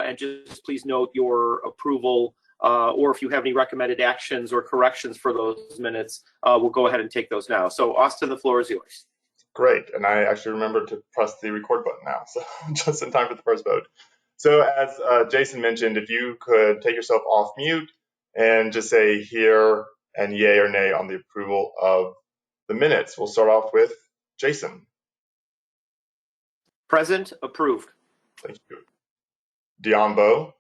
and just please note your approval, or if you have any recommended actions or corrections for those minutes, we'll go ahead and take those now. So Austin, the floor is yours. Great, and I actually remembered to press the record button now, so just in time for the first vote. So as Jason mentioned, if you could take yourself off mute and just say here and yay or nay on the approval of the minutes. We'll start off with Jason. Present, approved. Thank you. Diambo.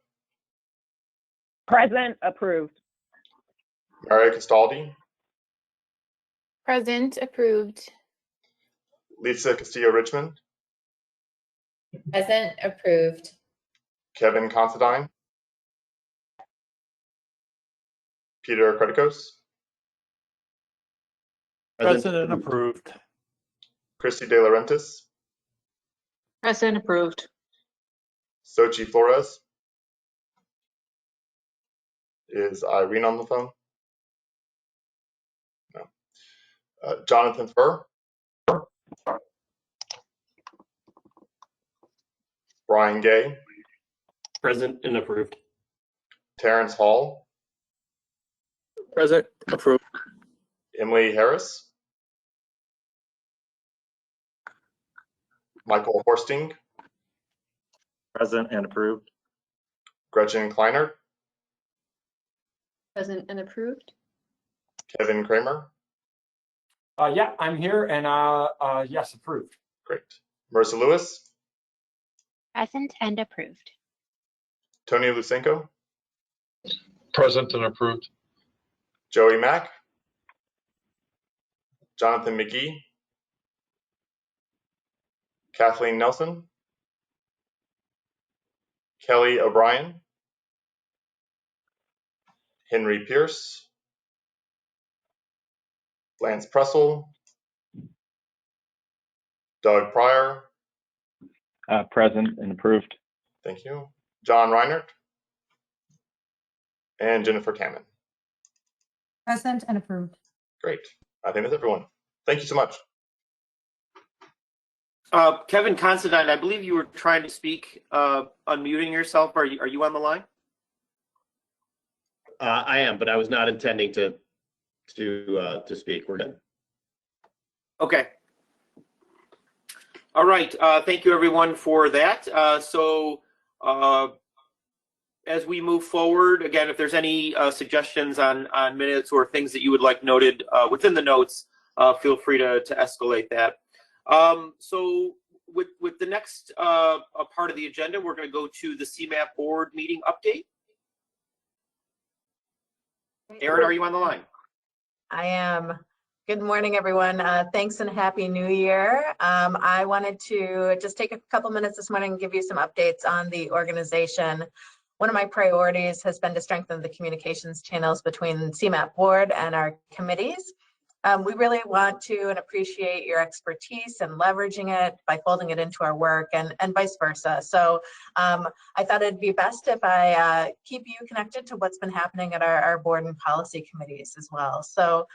Present, approved. Maria Castaldi. Present, approved. Lisa Castillo-Richmond. Present, approved. Kevin Considine. Peter Kretikos. Present and approved. Christy De Laurentiis. Present, approved. Sochi Flores. Is Irene on the phone? No. Jonathan Furr. Brian Gay. Present and approved. Terrence Hall. Present, approved. Emily Harris. Michael Horsting. Present and approved. Gretchen Kleinert. Present and approved. Kevin Kramer. Yeah, I'm here, and yes, approved. Great. Marissa Lewis. Present and approved. Tony Lusenko. Present and approved. Joey Mack. Jonathan McGee. Kathleen Nelson. Kelly O'Brien. Henry Pierce. Lance Pressel. Doug Pryor. Present and approved. Thank you. John Reinert. And Jennifer Tammon. Present and approved. Great. I think that's everyone. Thank you so much. Kevin Considine, I believe you were trying to speak, unmuting yourself. Are you on the line? I am, but I was not intending to speak. We're good. Okay. All right. Thank you, everyone, for that. As we move forward, again, if there's any suggestions on minutes or things that you would like noted within the notes, feel free to escalate that. So with the next part of the agenda, we're going to go to the CMAP board meeting update. Erin, are you on the line? I am. Good morning, everyone. Thanks and Happy New Year. I wanted to just take a couple minutes this morning and give you some updates on the organization. One of my priorities has been to strengthen the communications channels between CMAP board and our committees. We really want to and appreciate your expertise and leveraging it by folding it into our work and vice versa. So I thought it'd be best if I keep you connected to what's been happening at our board and policy committees as well. So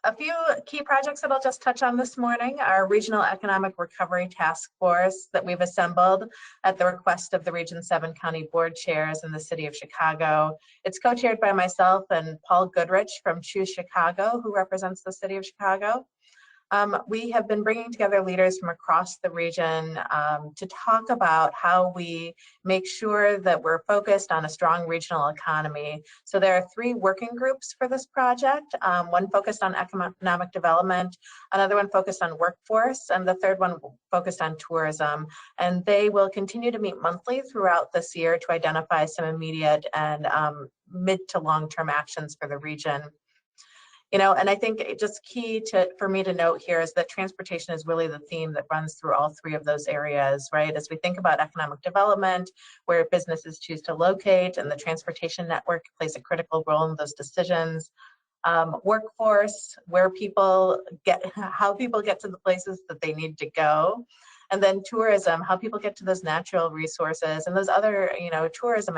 a few key projects that I'll just touch on this morning. Our Regional Economic Recovery Task Force that we've assembled at the request of the Region 7 County Board Chairs in the City of Chicago. It's co-chaired by myself and Paul Goodrich from Choose Chicago, who represents the City of Chicago. We have been bringing together leaders from across the region to talk about how we make sure that we're focused on a strong regional economy. So there are 3 working groups for this project, one focused on economic development, another one focused on workforce, and the third one focused on tourism. And they will continue to meet monthly throughout this year to identify some immediate and mid to long-term actions for the region. You know, and I think just key for me to note here is that transportation is really the theme that runs through all 3 of those areas, right? As we think about economic development, where businesses choose to locate, and the transportation network plays a critical role in those decisions. Workforce, where how people get to the places that they need to go. And then tourism, how people get to those natural resources and those other, tourism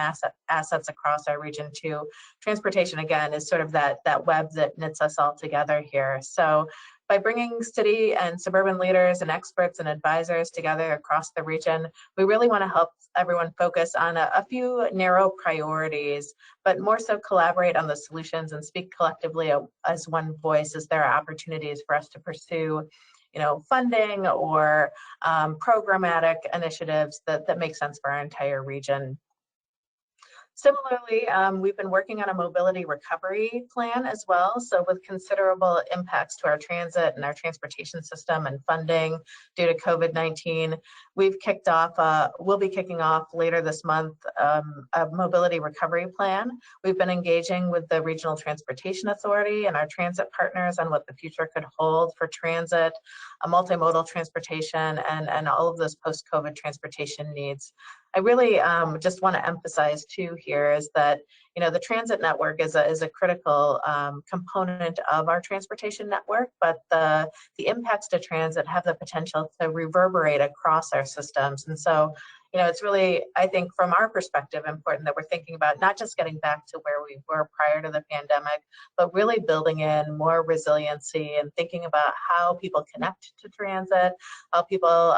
assets across our region too. Transportation, again, is sort of that web that knits us all together here. So By bringing city and suburban leaders and experts and advisors together across the region, we really want to help everyone focus on a few narrow priorities, but more so collaborate on the solutions and speak collectively as one voice as there are opportunities for us to pursue, funding or programmatic initiatives that make sense for our entire region. Similarly, we've been working on a mobility recovery plan as well. So with considerable impacts to our transit and our transportation system and funding due to COVID-19, we've kicked off, we'll be kicking off later this month, a mobility recovery plan. We've been engaging with the Regional Transportation Authority and our transit partners on what the future could hold for transit, multimodal transportation, and all of those post-COVID transportation needs. I really just want to emphasize too here is that the transit network is a critical component of our transportation network, but the impacts to transit have the potential to reverberate across our systems. And so, it's really, I think, from our perspective, important that we're thinking about not just getting back to where we were prior to the pandemic, but really building in more resiliency and thinking about how people connect to transit, how people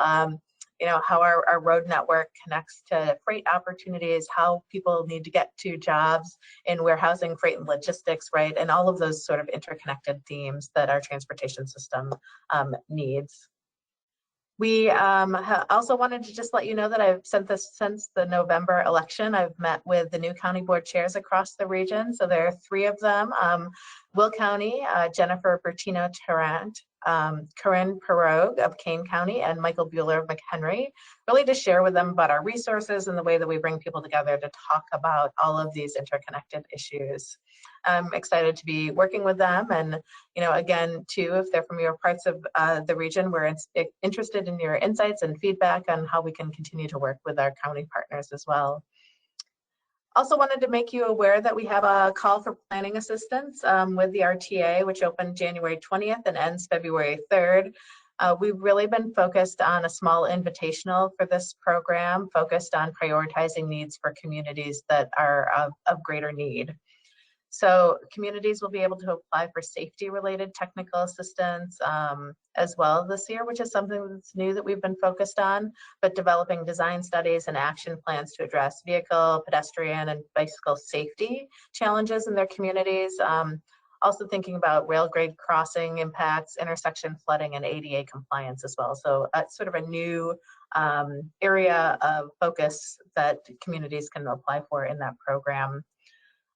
how our road network connects to freight opportunities, how people need to get to jobs in warehousing, freight, and logistics, right? And all of those sort of interconnected themes that our transportation system needs. We also wanted to just let you know that I've sent this since the November election. I've met with the new county board chairs across the region. So there are 3 of them. Will County, Jennifer Bertino-Tarrant, Corinne Perogue of Kane County, and Michael Bueller of McHenry, really to share with them about our resources and the way that we bring people together to talk about all of these interconnected issues. I'm excited to be working with them, and again, too, if they're from your parts of the region, we're interested in your insights and feedback on how we can continue to work with our county partners as well. Also wanted to make you aware that we have a call for planning assistance with the RTA, which opened January 20th and ends February 3rd. We've really been focused on a small invitational for this program, focused on prioritizing needs for communities that are of greater need. So communities will be able to apply for safety-related technical assistance as well this year, which is something that's new that we've been focused on, but developing design studies and action plans to address vehicle, pedestrian, and bicycle safety challenges in their communities. Also thinking about rail grade crossing impacts, intersection flooding, and ADA compliance as well. So sort of a new area of focus that communities can apply for in that program.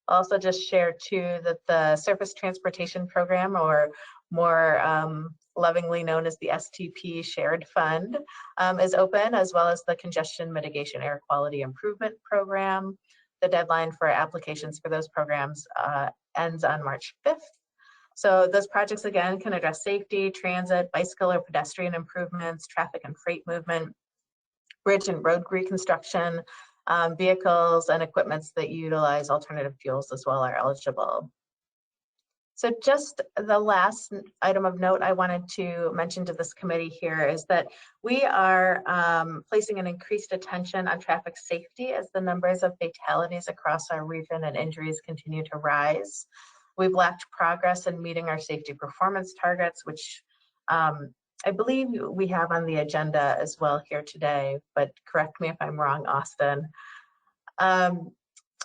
I'll also just share too that the Surface Transportation Program, or more lovingly known as the STP Shared Fund, is open, as well as the Congestion Mitigation Air Quality Improvement Program. The deadline for applications for those programs ends on March 5th. So those projects, again, can address safety, transit, bicycle or pedestrian improvements, traffic and freight movement, bridge and road reconstruction, vehicles and equipments that utilize alternative fuels as well are eligible. So just the last item of note I wanted to mention to this committee here is that we are placing an increased attention on traffic safety as the numbers of fatalities across our region and injuries continue to rise. We've lacked progress in meeting our safety performance targets, which I believe we have on the agenda as well here today, but correct me if I'm wrong, Austin.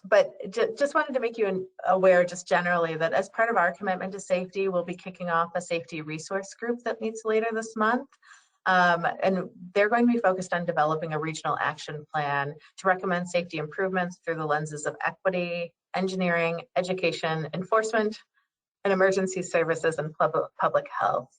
But just wanted to make you aware just generally that as part of our commitment to safety, we'll be kicking off a safety resource group that meets later this month. And they're going to be focused on developing a regional action plan to recommend safety improvements through the lenses of equity, engineering, education, enforcement, and emergency services and public health.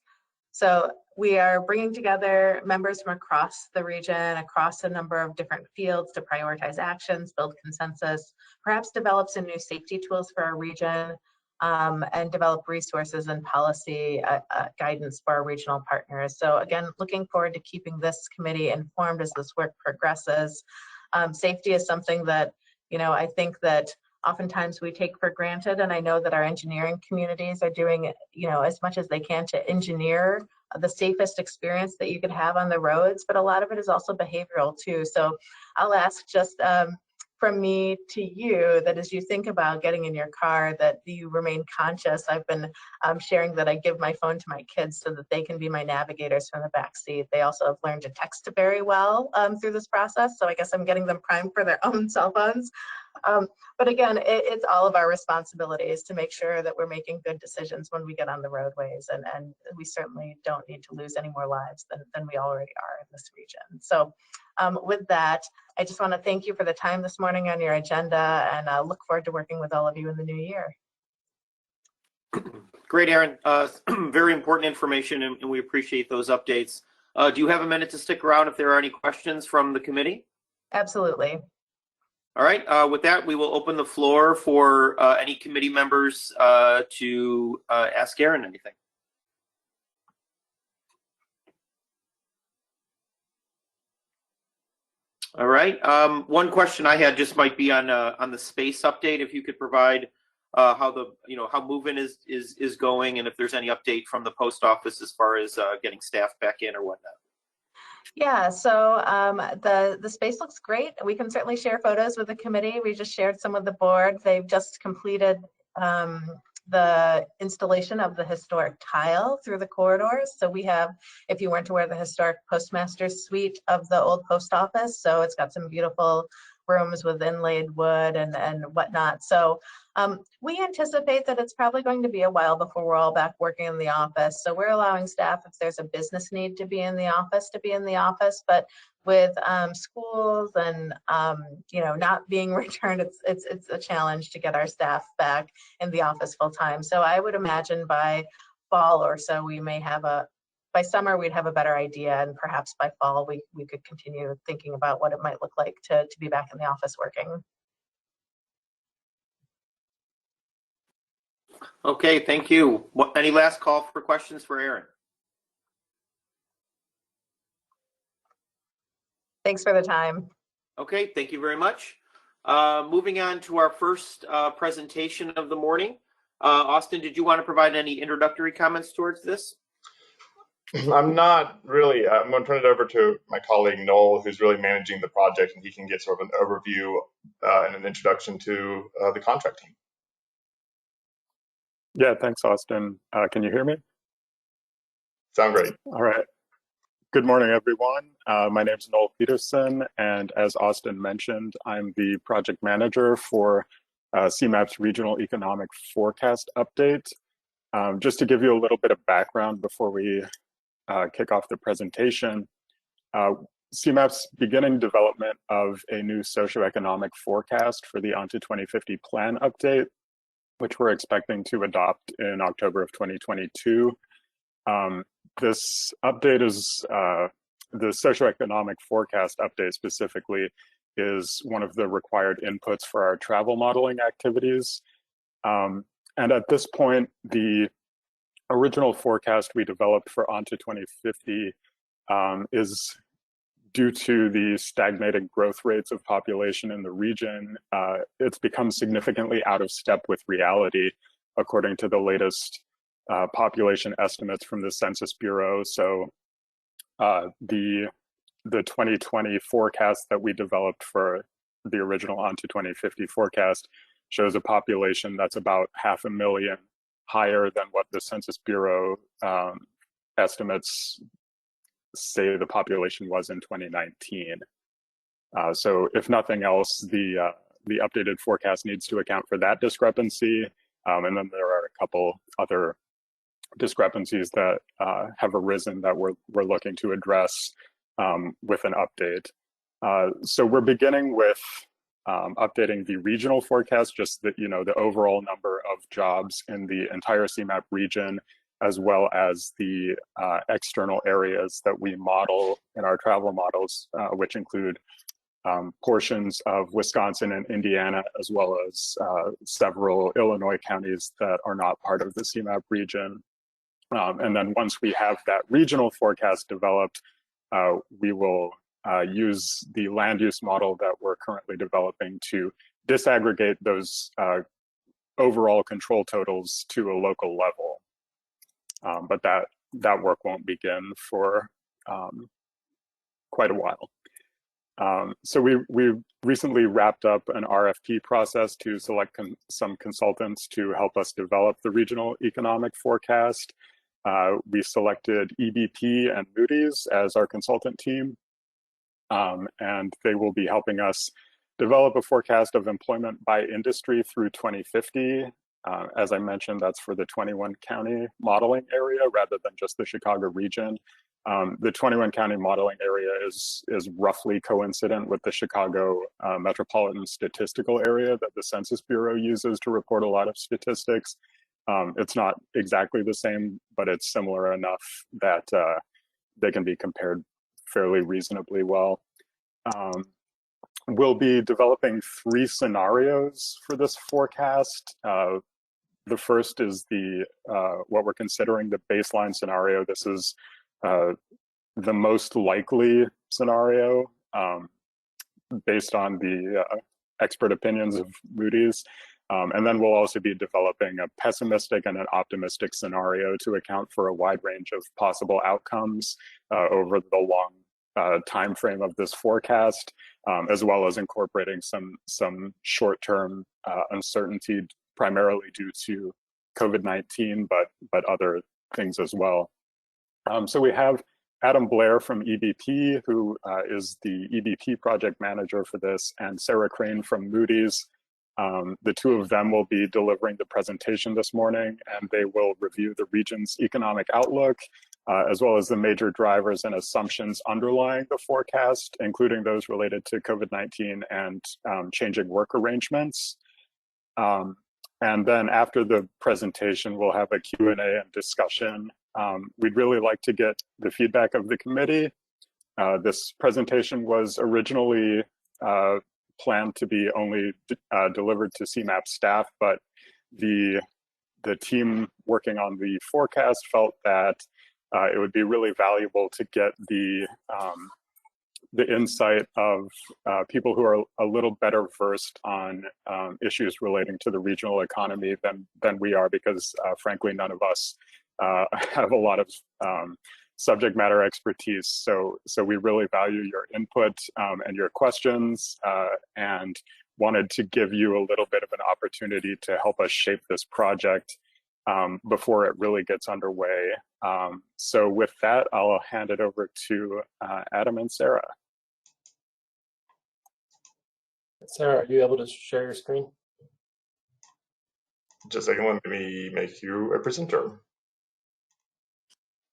So we are bringing together members from across the region, across a number of different fields to prioritize actions, build consensus, perhaps develop some new safety tools for our region, and develop resources and policy guidance for our regional partners. So again, looking forward to keeping this committee informed as this work progresses. Safety is something that, I think that oftentimes we take for granted, and I know that our engineering communities are doing, as much as they can to engineer the safest experience that you could have on the roads, but a lot of it is also behavioral too. So I'll ask just from me to you that as you think about getting in your car, that you remain conscious. I've been sharing that I give my phone to my kids so that they can be my navigators from the back seat. They also have learned to text very well through this process. So I guess I'm getting them primed for their own cell phones. But again, it's all of our responsibilities to make sure that we're making good decisions when we get on the roadways. And we certainly don't need to lose any more lives than we already are in this region. So with that, I just want to thank you for the time this morning on your agenda, and look forward to working with all of you in the new year. Great, Aaron. Very important information, and we appreciate those updates. Do you have a minute to stick around if there are any questions from the committee? Absolutely. All right. With that, we will open the floor for any committee members to ask Aaron anything. All right. One question I had just might be on the space update. If you could provide how the how move-in is going, and if there's any update from the post office as far as getting staff back in or whatnot. Yeah, so the space looks great. We can certainly share photos with the committee. We just shared some with the board. They've just completed the installation of the historic tile through the corridors. So we have, if you weren't aware, the historic postmaster's suite of the old post office. So it's got some beautiful rooms with inlaid wood and whatnot. So we anticipate that it's probably going to be a while before we're all back working in the office. So we're allowing staff, if there's a business need to be in the office, to be in the office. But with schools and not being returned, it's a challenge to get our staff back in the office full time. So I would imagine by fall or so, we may have by summer, we'd have a better idea, and perhaps by fall, we could continue thinking about what it might look like to be back in the office working. Okay, thank you. Any last call for questions for Aaron? Thanks for the time. Okay, thank you very much. Moving on to our first presentation of the morning. Austin, did you want to provide any introductory comments towards this? I'm not really. I'm going to turn it over to my colleague Noel, who's really managing the project, and he can get sort of an overview and an introduction to the contract team. Yeah, thanks, Austin. Can you hear me? Sound great. All right. Good morning, everyone. My name is Noel Peterson, and as Austin mentioned, I'm the project manager for CMAP's Regional Economic Forecast Update. Just to give you a little bit of background before we kick off the presentation, CMAP's beginning development of a new socioeconomic forecast for the ONTO 2050 plan update, which we're expecting to adopt in October of 2022. This update is, the socioeconomic forecast update specifically is one of the required inputs for our travel modeling activities. And at this point, the original forecast we developed for ONTO 2050 is due to the stagnating growth rates of population in the region. It's become significantly out of step with reality, according to the latest population estimates from the Census Bureau. So the 2020 forecast that we developed for the original ONTO 2050 forecast shows a population that's about 500,000 higher than what the Census Bureau estimates say the population was in 2019. So if nothing else, the updated forecast needs to account for that discrepancy. And then there are a couple other discrepancies that have arisen that we're looking to address with an update. So we're beginning with updating the regional forecast, just that, the overall number of jobs in the entire CMAP region, as well as the external areas that we model in our travel models, which include portions of Wisconsin and Indiana, as well as several Illinois counties that are not part of the CMAP region. And then once we have that regional forecast developed, we will use the land use model that we're currently developing to disaggregate those overall control totals to a local level. But that work won't begin for quite a while. So we recently wrapped up an RFP process to select some consultants to help us develop the regional economic forecast. We selected EBP and Moody's as our consultant team, and they will be helping us develop a forecast of employment by industry through 2050. As I mentioned, that's for the 21 county modeling area rather than just the Chicago region. The 21 county modeling area is roughly coincident with the Chicago metropolitan statistical area that the Census Bureau uses to report a lot of statistics. It's not exactly the same, but it's similar enough that they can be compared fairly reasonably well. We'll be developing 3 scenarios for this forecast. The first is what we're considering the baseline scenario. This is the most likely scenario based on the expert opinions of Moody's. And then we'll also be developing a pessimistic and an optimistic scenario to account for a wide range of possible outcomes over the long time frame of this forecast, as well as incorporating some short-term uncertainty, primarily due to COVID-19, but other things as well. So we have Adam Blair from EBP, who is the EBP project manager for this, and Sarah Crane from Moody's. The 2 of them will be delivering the presentation this morning, and they will review the region's economic outlook, as well as the major drivers and assumptions underlying the forecast, including those related to COVID-19 and changing work arrangements. And then after the presentation, we'll have a Q&A and discussion. We'd really like to get the feedback of the committee. This presentation was originally planned to be only delivered to CMAP staff, but the team working on the forecast felt that it would be really valuable to get the insight of people who are a little better versed on issues relating to the regional economy than we are, because frankly, none of us have a lot of subject matter expertise. So we really value your input and your questions, and wanted to give you a little bit of an opportunity to help us shape this project before it really gets underway. So with that, I'll hand it over to Adam and Sarah. Sarah, are you able to share your screen? Just a second, let me make you a presenter.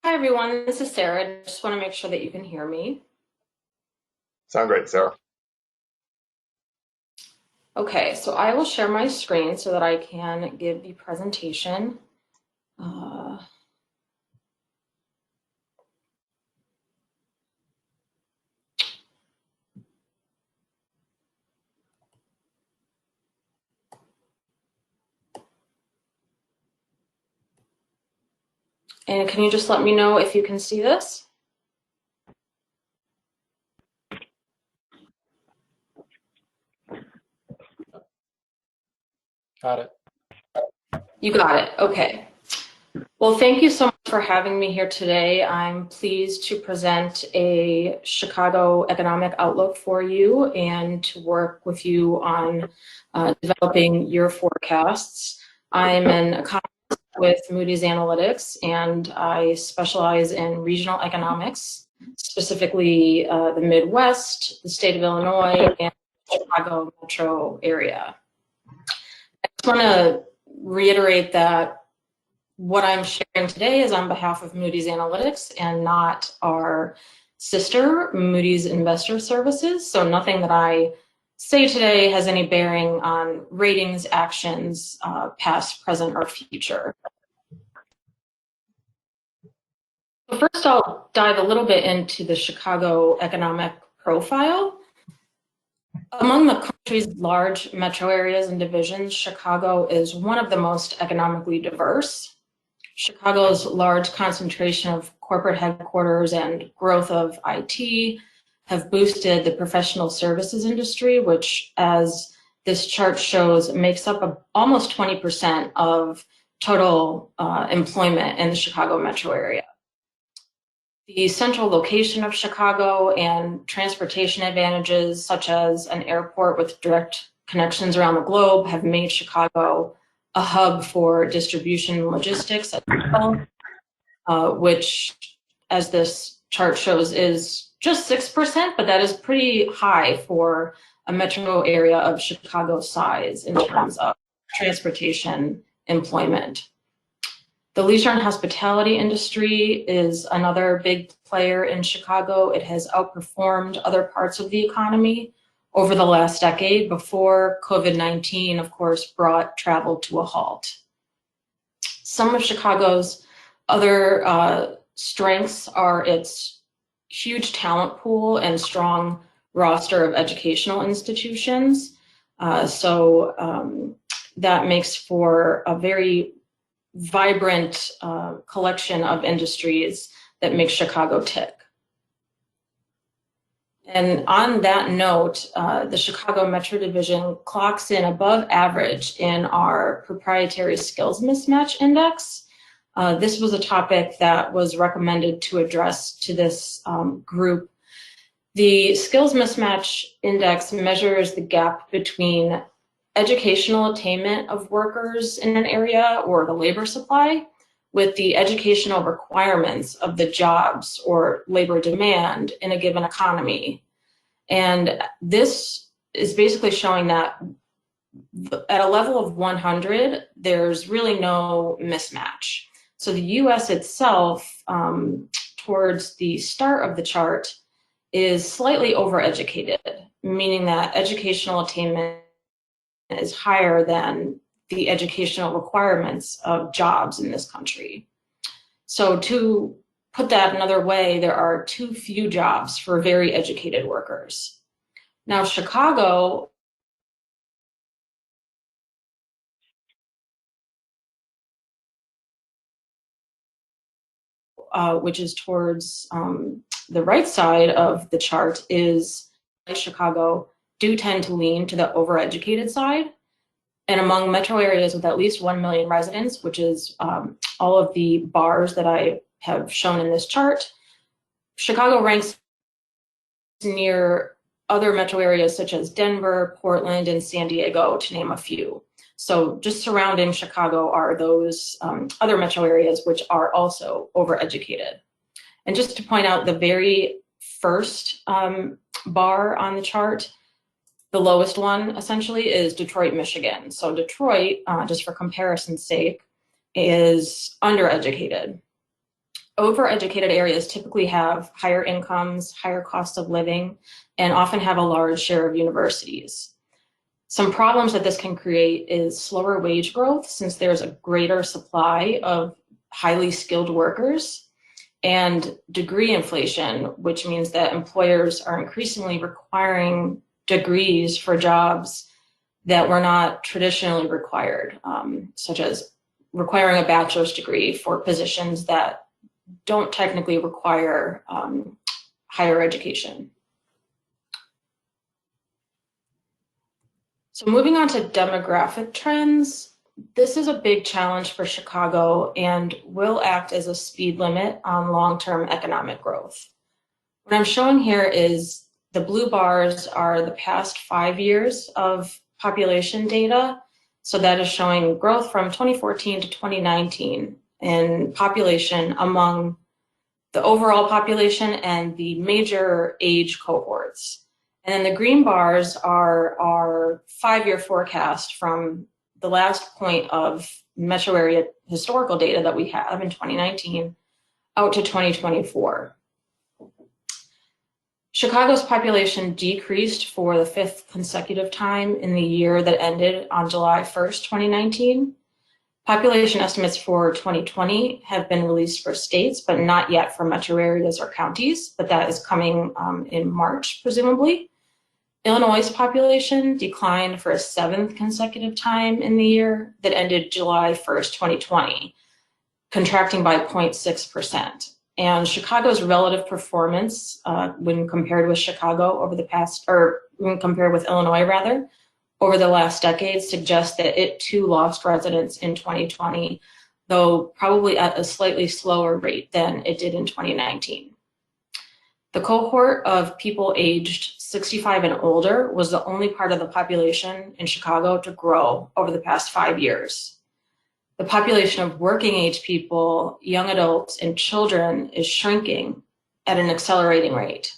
Hi, everyone. This is Sarah. I just want to make sure that you can hear me. Sound great, Sarah. Okay, so I will share my screen so that I can give the presentation. And can you just let me know if you can see this? Got it. You got it. Okay. Well, thank you so much for having me here today. I'm pleased to present a Chicago economic outlook for you and to work with you on developing your forecasts. I'm an economist with Moody's Analytics, and I specialize in regional economics, specifically the Midwest, the state of Illinois, and the Chicago metro area. I just want to reiterate that what I'm sharing today is on behalf of Moody's Analytics and not our sister, Moody's Investor Services. So nothing that I say today has any bearing on ratings actions, past, present, or future. So first, I'll dive a little bit into the Chicago economic profile. Among the country's large metro areas and divisions, Chicago is one of the most economically diverse. Chicago's large concentration of corporate headquarters and growth of IT have boosted the professional services industry, which, as this chart shows, makes up almost 20% of total employment in the Chicago metro area. The central location of Chicago and transportation advantages, such as an airport with direct connections around the globe, have made Chicago a hub for distribution and logistics as well, which, as this chart shows, is just 6%, but that is pretty high for a metro area of Chicago size in terms of transportation employment. The leisure and hospitality industry is another big player in Chicago. It has outperformed other parts of the economy over the last decade before COVID-19, of course, brought travel to a halt. Some of Chicago's other strengths are its huge talent pool and strong roster of educational institutions. That makes for a very vibrant collection of industries that make Chicago tick. And on that note, the Chicago Metro Division clocks in above average in our proprietary skills mismatch index. This was a topic that was recommended to address to this group. The skills mismatch index measures the gap between educational attainment of workers in an area or the labor supply with the educational requirements of the jobs or labor demand in a given economy. And this is basically showing that at a level of 100, there's really no mismatch. So the US itself, towards the start of the chart, is slightly overeducated, meaning that educational attainment is higher than the educational requirements of jobs in this country. So to put that another way, there are too few jobs for very educated workers. Now, Chicago which is towards the right side of the chart, is like Chicago do tend to lean to the overeducated side. And among metro areas with at least 1 million residents, which is all of the bars that I have shown in this chart, Chicago ranks near other metro areas such as Denver, Portland, and San Diego, to name a few. So just surrounding Chicago are those other metro areas which are also overeducated. And just to point out the very first bar on the chart, the lowest one essentially is Detroit, Michigan. So Detroit, just for comparison's sake, is undereducated. Overeducated areas typically have higher incomes, higher cost of living, and often have a large share of universities. Some problems that this can create is slower wage growth, since there's a greater supply of highly skilled workers, and degree inflation, which means that employers are increasingly requiring degrees for jobs that were not traditionally required, such as requiring a bachelor's degree for positions that don't technically require higher education. So moving on to demographic trends, this is a big challenge for Chicago and will act as a speed limit on long-term economic growth. What I'm showing here is the blue bars are the past 5 years of population data. So that is showing growth from 2014 to 2019 in population among the overall population and the major age cohorts. And then the green bars are our 5-year forecast from the last point of metro area historical data that we have in 2019 out to 2024. Chicago's population decreased for the 5th consecutive time in the year that ended on July 1st, 2019. Population estimates for 2020 have been released for states, but not yet for metro areas or counties, but that is coming in March, presumably. Illinois' population declined for a 7th consecutive time in the year that ended July 1st, 2020, contracting by 0.6%. And Chicago's relative performance when compared with Chicago over the past, or when compared with Illinois rather, over the last decade suggests that it too lost residents in 2020, though probably at a slightly slower rate than it did in 2019. The cohort of people aged 65 and older was the only part of the population in Chicago to grow over the past 5 years. The population of working age people, young adults, and children is shrinking at an accelerating rate.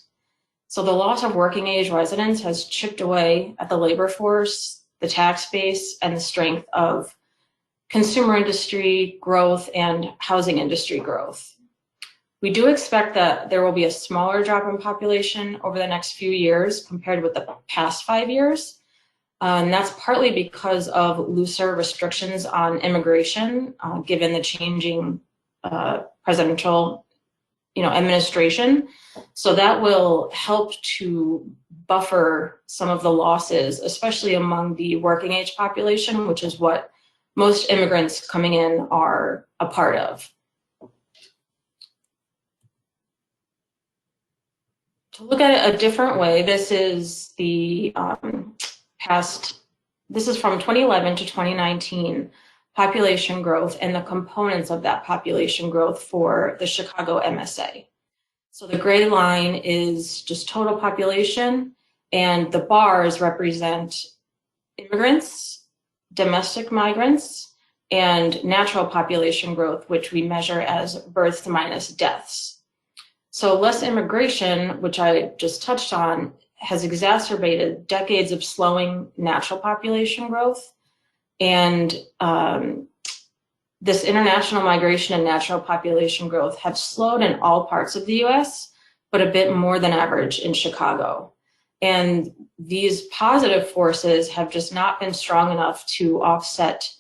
So the loss of working age residents has chipped away at the labor force, the tax base, and the strength of consumer industry growth and housing industry growth. We do expect that there will be a smaller drop in population over the next few years compared with the past 5 years. And that's partly because of looser restrictions on immigration, given the changing presidential administration. So that will help to buffer some of the losses, especially among the working age population, which is what most immigrants coming in are a part of. To look at it a different way, this is the this is from 2011 to 2019 population growth and the components of that population growth for the Chicago MSA. So the gray line is just total population, and the bars represent immigrants, domestic migrants, and natural population growth, which we measure as births minus deaths. So less immigration, which I just touched on, has exacerbated decades of slowing natural population growth. And this international migration and natural population growth have slowed in all parts of the US, but a bit more than average in Chicago. And these positive forces have just not been strong enough to offset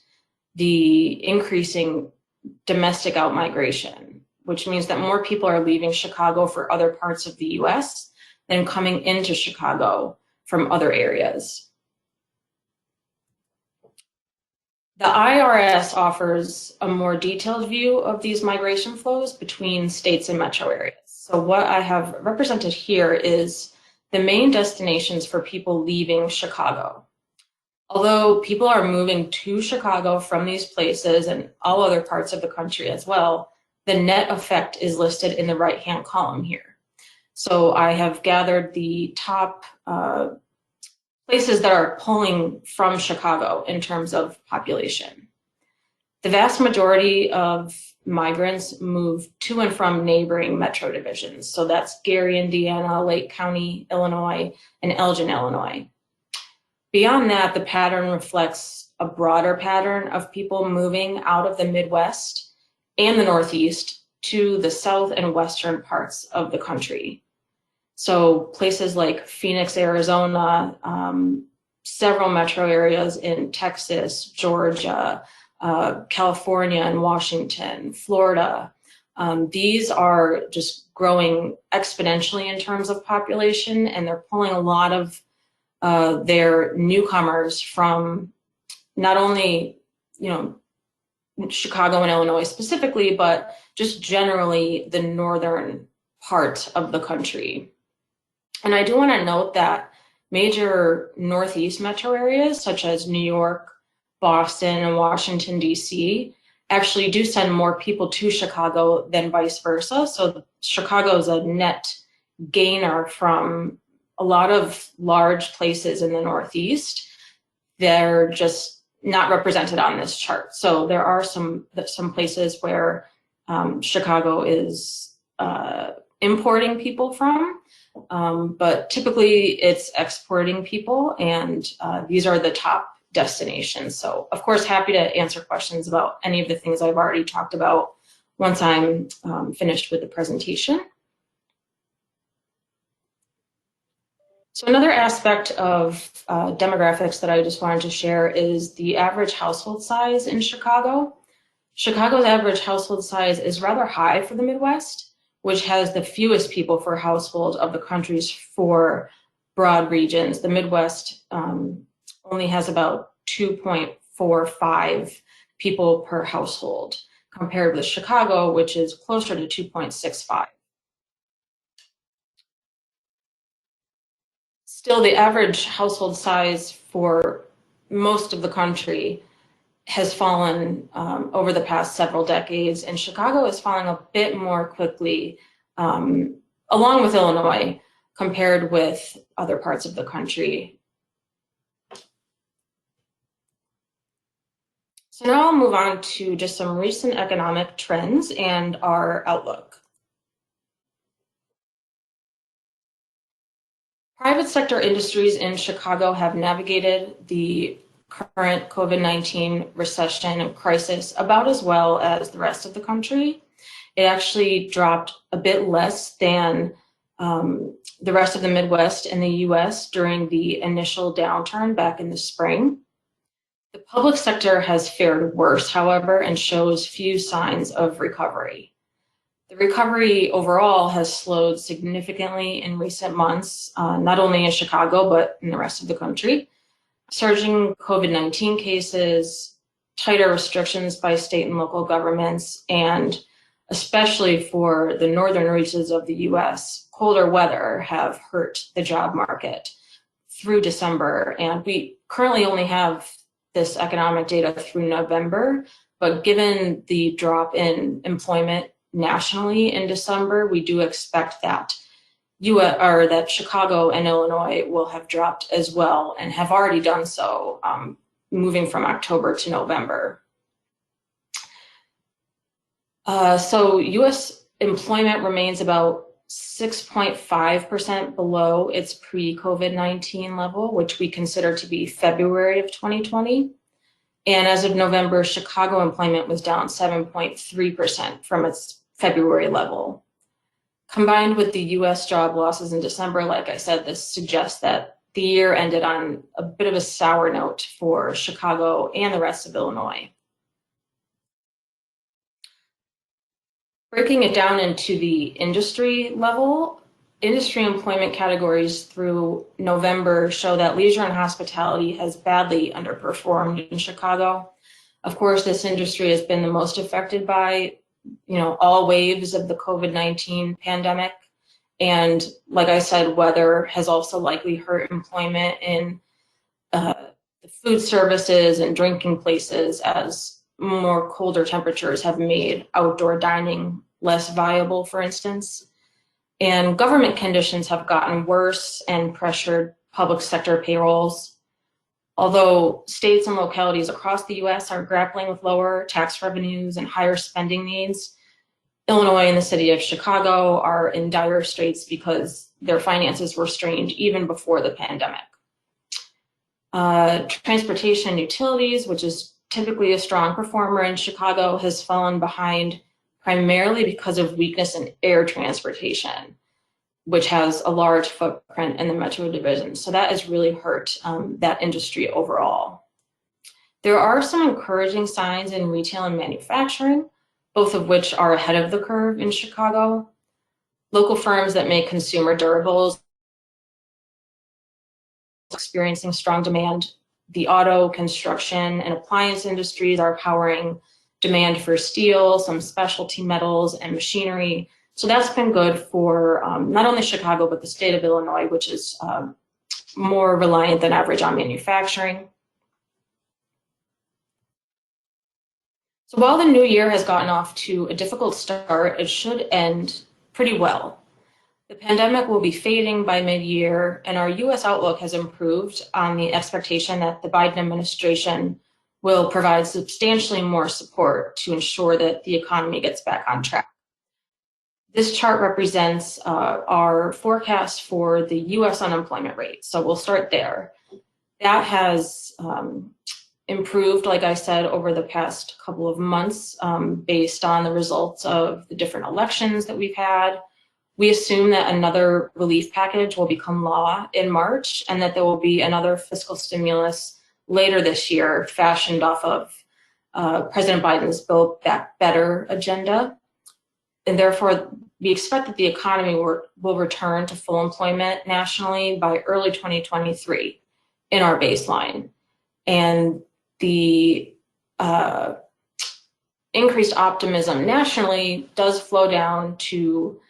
the increasing domestic outmigration, which means that more people are leaving Chicago for other parts of the US than coming into Chicago from other areas. The IRS offers a more detailed view of these migration flows between states and metro areas. So what I have represented here is the main destinations for people leaving Chicago. Although people are moving to Chicago from these places and all other parts of the country as well, the net effect is listed in the right-hand column here. So I have gathered the top places that are pulling from Chicago in terms of population. The vast majority of migrants move to and from neighboring metro divisions. So that's Gary, Indiana, Lake County, Illinois, and Elgin, Illinois. Beyond that, the pattern reflects a broader pattern of people moving out of the Midwest and the Northeast to the south and western parts of the country. So places like Phoenix, Arizona, several metro areas in Texas, Georgia, California and Washington, Florida. These are just growing exponentially in terms of population, and they're pulling a lot of their newcomers from not only, Chicago and Illinois specifically, but just generally the northern part of the country. And I do want to note that major Northeast metro areas such as New York, Boston, and Washington, D.C. actually do send more people to Chicago than vice versa. So Chicago is a net gainer from a lot of large places in the Northeast. They're just not represented on this chart. So there are some places where Chicago is importing people from, but typically it's exporting people, and these are the top destinations. So of course, happy to answer questions about any of the things I've already talked about once I'm finished with the presentation. So another aspect of demographics that I just wanted to share is the average household size in Chicago. Chicago's average household size is rather high for the Midwest, which has the fewest people per household of the country's 4 broad regions. The Midwest only has about 2.45 people per household, compared with Chicago, which is closer to 2.65. Still, the average household size for most of the country has fallen over the past several decades, and Chicago is falling a bit more quickly along with Illinois, compared with other parts of the country. So now I'll move on to just some recent economic trends and our outlook. Private sector industries in Chicago have navigated the current COVID-19 recession and crisis about as well as the rest of the country. It actually dropped a bit less than the rest of the Midwest and the US during the initial downturn back in the spring. The public sector has fared worse, however, and shows few signs of recovery. The recovery overall has slowed significantly in recent months, not only in Chicago, but in the rest of the country. Surging COVID-19 cases, tighter restrictions by state and local governments, and especially for the northern reaches of the US, colder weather have hurt the job market through December. And we currently only have this economic data through November, but given the drop in employment nationally in December, we do expect that that Chicago and Illinois will have dropped as well and have already done so, moving from October to November. So US employment remains about 6.5% below its pre-COVID-19 level, which we consider to be February of 2020. And as of November, Chicago employment was down 7.3% from its February level. Combined with the US job losses in December, like I said, this suggests that the year ended on a bit of a sour note for Chicago and the rest of Illinois. Breaking it down into the industry level, industry employment categories through November show that leisure and hospitality has badly underperformed in Chicago. Of course, this industry has been the most affected by, all waves of the COVID-19 pandemic. And like I said, weather has also likely hurt employment in the food services and drinking places, as more colder temperatures have made outdoor dining less viable, for instance. And government conditions have gotten worse and pressured public sector payrolls. Although states and localities across the US are grappling with lower tax revenues and higher spending needs, Illinois and the city of Chicago are in dire straits because their finances were strained even before the pandemic. Transportation and utilities, which is typically a strong performer in Chicago, has fallen behind primarily because of weakness in air transportation, which has a large footprint in the Metro Division. So that has really hurt that industry overall. There are some encouraging signs in retail and manufacturing, both of which are ahead of the curve in Chicago. Local firms that make consumer durables experiencing strong demand. The auto, construction, and appliance industries are powering demand for steel, some specialty metals, and machinery. So that's been good for not only Chicago, but the state of Illinois, which is more reliant than average on manufacturing. So while the new year has gotten off to a difficult start, it should end pretty well. The pandemic will be fading by mid-year, and our US outlook has improved on the expectation that the Biden administration will provide substantially more support to ensure that the economy gets back on track. This chart represents our forecast for the US unemployment rate. So we'll start there. That has improved, like I said, over the past couple of months based on the results of the different elections that we've had. We assume that another relief package will become law in March and that there will be another fiscal stimulus later this year fashioned off of President Biden's Build Back Better agenda. And therefore, we expect that the economy will return to full employment nationally by early 2023 in our baseline. And the increased optimism nationally does flow down to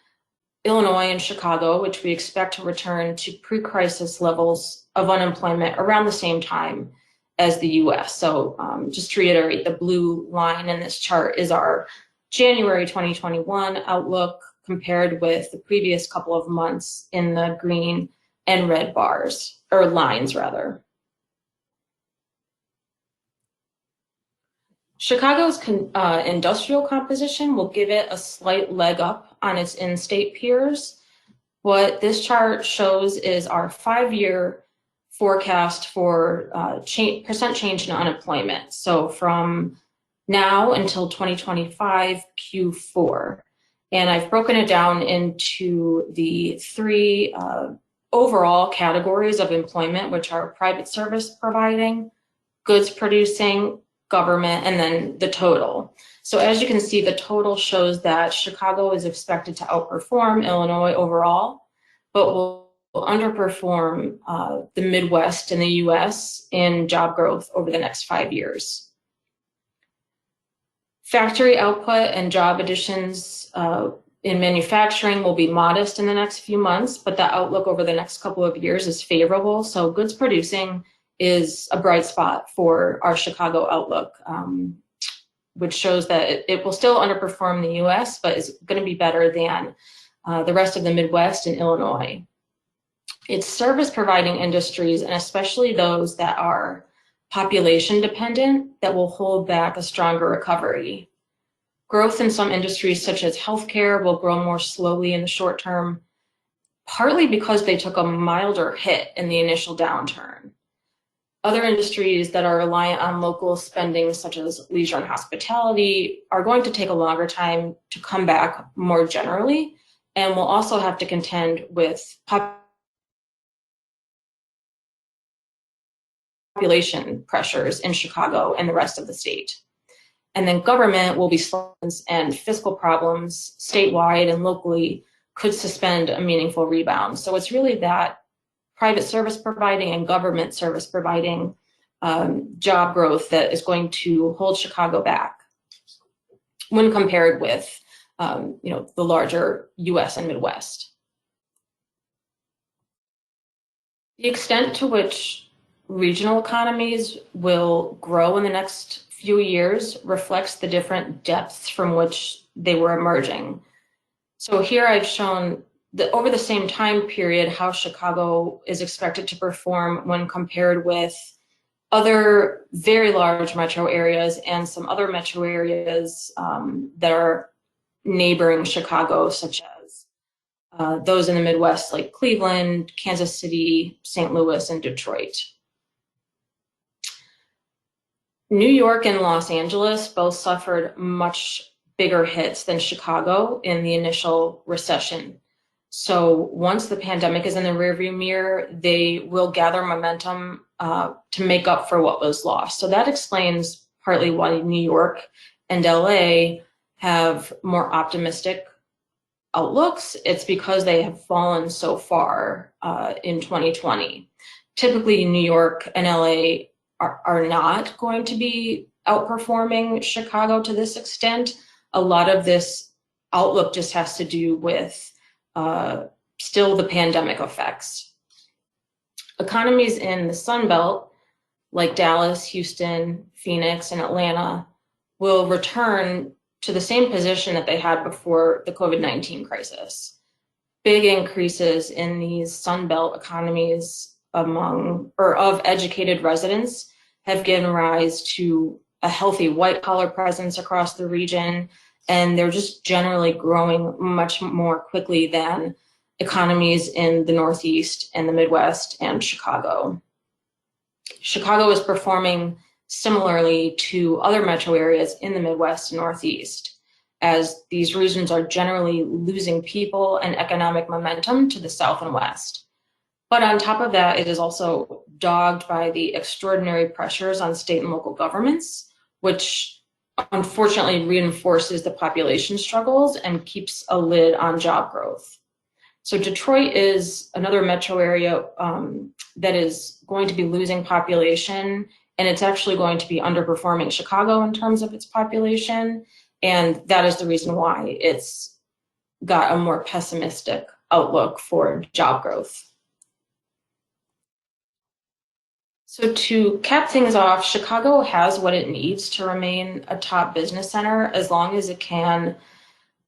Illinois and Chicago, which we expect to return to pre-crisis levels of unemployment around the same time as the US. So just to reiterate, the blue line in this chart is our January 2021 outlook compared with the previous couple of months in the green and red bars, or lines rather. Chicago's industrial composition will give it a slight leg up on its in-state peers. What this chart shows is our 5-year forecast for percent change in unemployment. So from now until 2025 Q4. And I've broken it down into the 3 overall categories of employment, which are private service providing, goods producing, government, and then the total. So as you can see, the total shows that Chicago is expected to outperform Illinois overall, but will underperform the Midwest and the US in job growth over the next 5 years. Factory output and job additions in manufacturing will be modest in the next few months, but the outlook over the next couple of years is favorable. So goods producing is a bright spot for our Chicago outlook, which shows that it will still underperform the US, but is going to be better than the rest of the Midwest and Illinois. It's service providing industries, and especially those that are population dependent, that will hold back a stronger recovery. Growth in some industries such as healthcare will grow more slowly in the short term, partly because they took a milder hit in the initial downturn. Other industries that are reliant on local spending, such as leisure and hospitality, are going to take a longer time to come back more generally, and will also have to contend with population pressures in Chicago and the rest of the state. And then government will be slow, and fiscal problems statewide and locally could suspend a meaningful rebound. So it's really that private service providing and government service providing job growth that is going to hold Chicago back when compared with the larger US and Midwest. The extent to which regional economies will grow in the next few years reflects the different depths from which they were emerging. So here I've shown that over the same time period, how Chicago is expected to perform when compared with other very large metro areas and some other metro areas that are neighboring Chicago, such as those in the Midwest like Cleveland, Kansas City, St. Louis, and Detroit. New York and Los Angeles both suffered much bigger hits than Chicago in the initial recession. So once the pandemic is in the rearview mirror, they will gather momentum to make up for what was lost. So that explains partly why New York and LA have more optimistic outlooks. It's because they have fallen so far in 2020. Typically, New York and LA are not going to be outperforming Chicago to this extent. A lot of this outlook just has to do with still the pandemic effects. Economies in the Sun Belt, like Dallas, Houston, Phoenix, and Atlanta, will return to the same position that they had before the COVID-19 crisis. Big increases in these Sun Belt economies of educated residents have given rise to a healthy white-collar presence across the region, and they're just generally growing much more quickly than economies in the Northeast and the Midwest and Chicago. Chicago is performing similarly to other metro areas in the Midwest and Northeast, as these regions are generally losing people and economic momentum to the South and West. But on top of that, it is also dogged by the extraordinary pressures on state and local governments, which unfortunately reinforces the population struggles and keeps a lid on job growth. So Detroit is another metro area that is going to be losing population, and it's actually going to be underperforming Chicago in terms of its population. And that is the reason why it's got a more pessimistic outlook for job growth. So to cap things off, Chicago has what it needs to remain a top business center as long as it can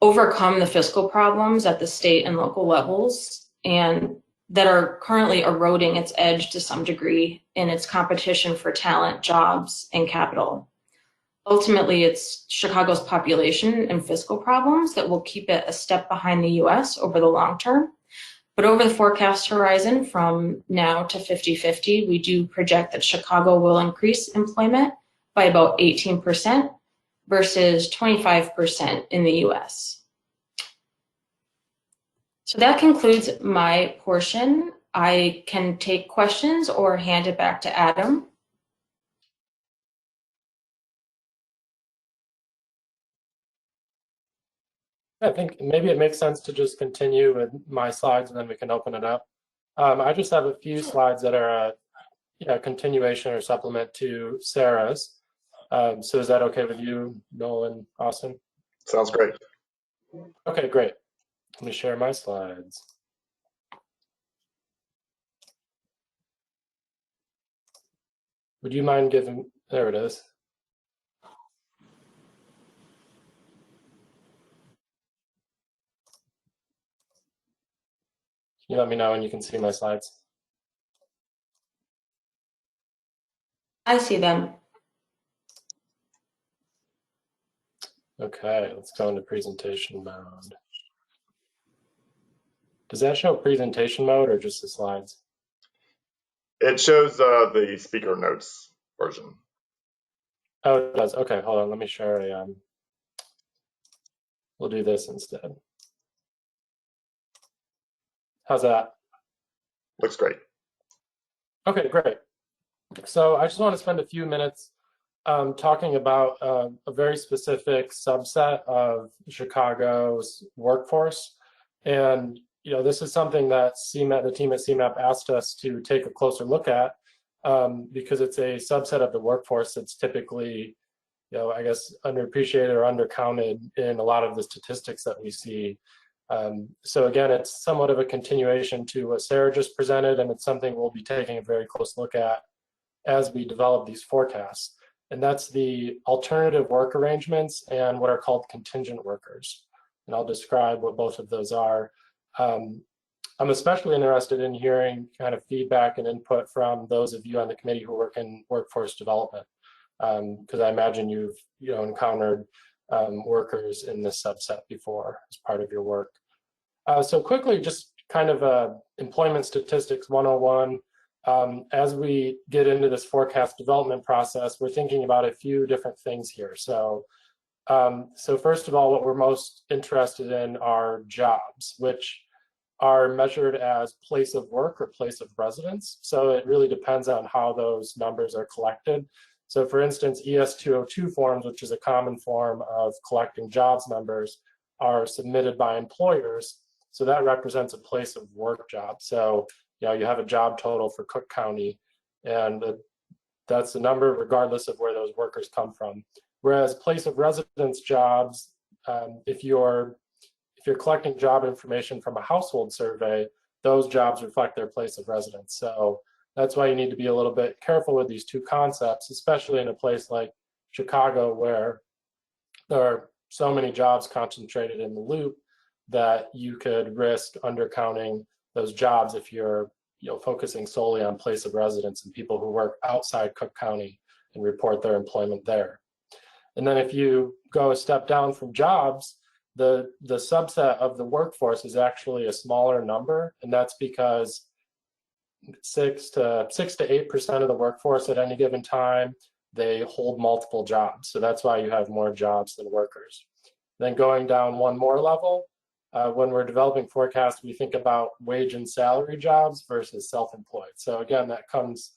overcome the fiscal problems at the state and local levels and that are currently eroding its edge to some degree in its competition for talent, jobs, and capital. Ultimately, it's Chicago's population and fiscal problems that will keep it a step behind the US over the long term. But over the forecast horizon from now to 50-50, we do project that Chicago will increase employment by about 18% versus 25% in the US. So that concludes my portion. I can take questions or hand it back to Adam. I think maybe it makes sense to just continue with my slides and then we can open it up. I just have a few slides that are a continuation or supplement to Sarah's. So is that okay with you, Nolan, Austin? Sounds great. Okay, great. Let me share my slides. Would you mind giving, there it is. Can you let me know when you can see my slides? I see them. Okay, let's go into presentation mode. Does that show presentation mode or just the slides? It shows the speaker notes version. Oh, it does. Okay, hold on. Let me share a. We'll do this instead. How's that? Looks great. Okay, great. So I just want to spend a few minutes talking about a very specific subset of Chicago's workforce. And this is something that the team at CMAP asked us to take a closer look at because it's a subset of the workforce that's typically, I guess, underappreciated or undercounted in a lot of the statistics that we see. So again, it's somewhat of a continuation to what Sarah just presented, and it's something we'll be taking a very close look at as we develop these forecasts. And that's the alternative work arrangements and what are called contingent workers. And I'll describe what both of those are. I'm especially interested in hearing kind of feedback and input from those of you on the committee who work in workforce development, because I imagine you've encountered workers in this subset before as part of your work. So quickly, just kind of employment statistics 101. As we get into this forecast development process, we're thinking about a few different things here. So first of all, what we're most interested in are jobs, which are measured as place of work or place of residence. So it really depends on how those numbers are collected. So for instance, ES-202 forms, which is a common form of collecting jobs numbers, are submitted by employers. So that represents a place of work job. So you have a job total for Cook County, and that's the number regardless of where those workers come from. Whereas place of residence jobs, if you're collecting job information from a household survey, those jobs reflect their place of residence. So that's why you need to be a little bit careful with these two concepts, especially in a place like Chicago, where there are so many jobs concentrated in the loop that you could risk undercounting those jobs if you're focusing solely on place of residence and people who work outside Cook County and report their employment there. And then if you go a step down from jobs, the subset of the workforce is actually a smaller number, and that's because 6 to 8% of the workforce at any given time, they hold multiple jobs. So that's why you have more jobs than workers. Then going down one more level, when we're developing forecasts, we think about wage and salary jobs versus self-employed. So again, that comes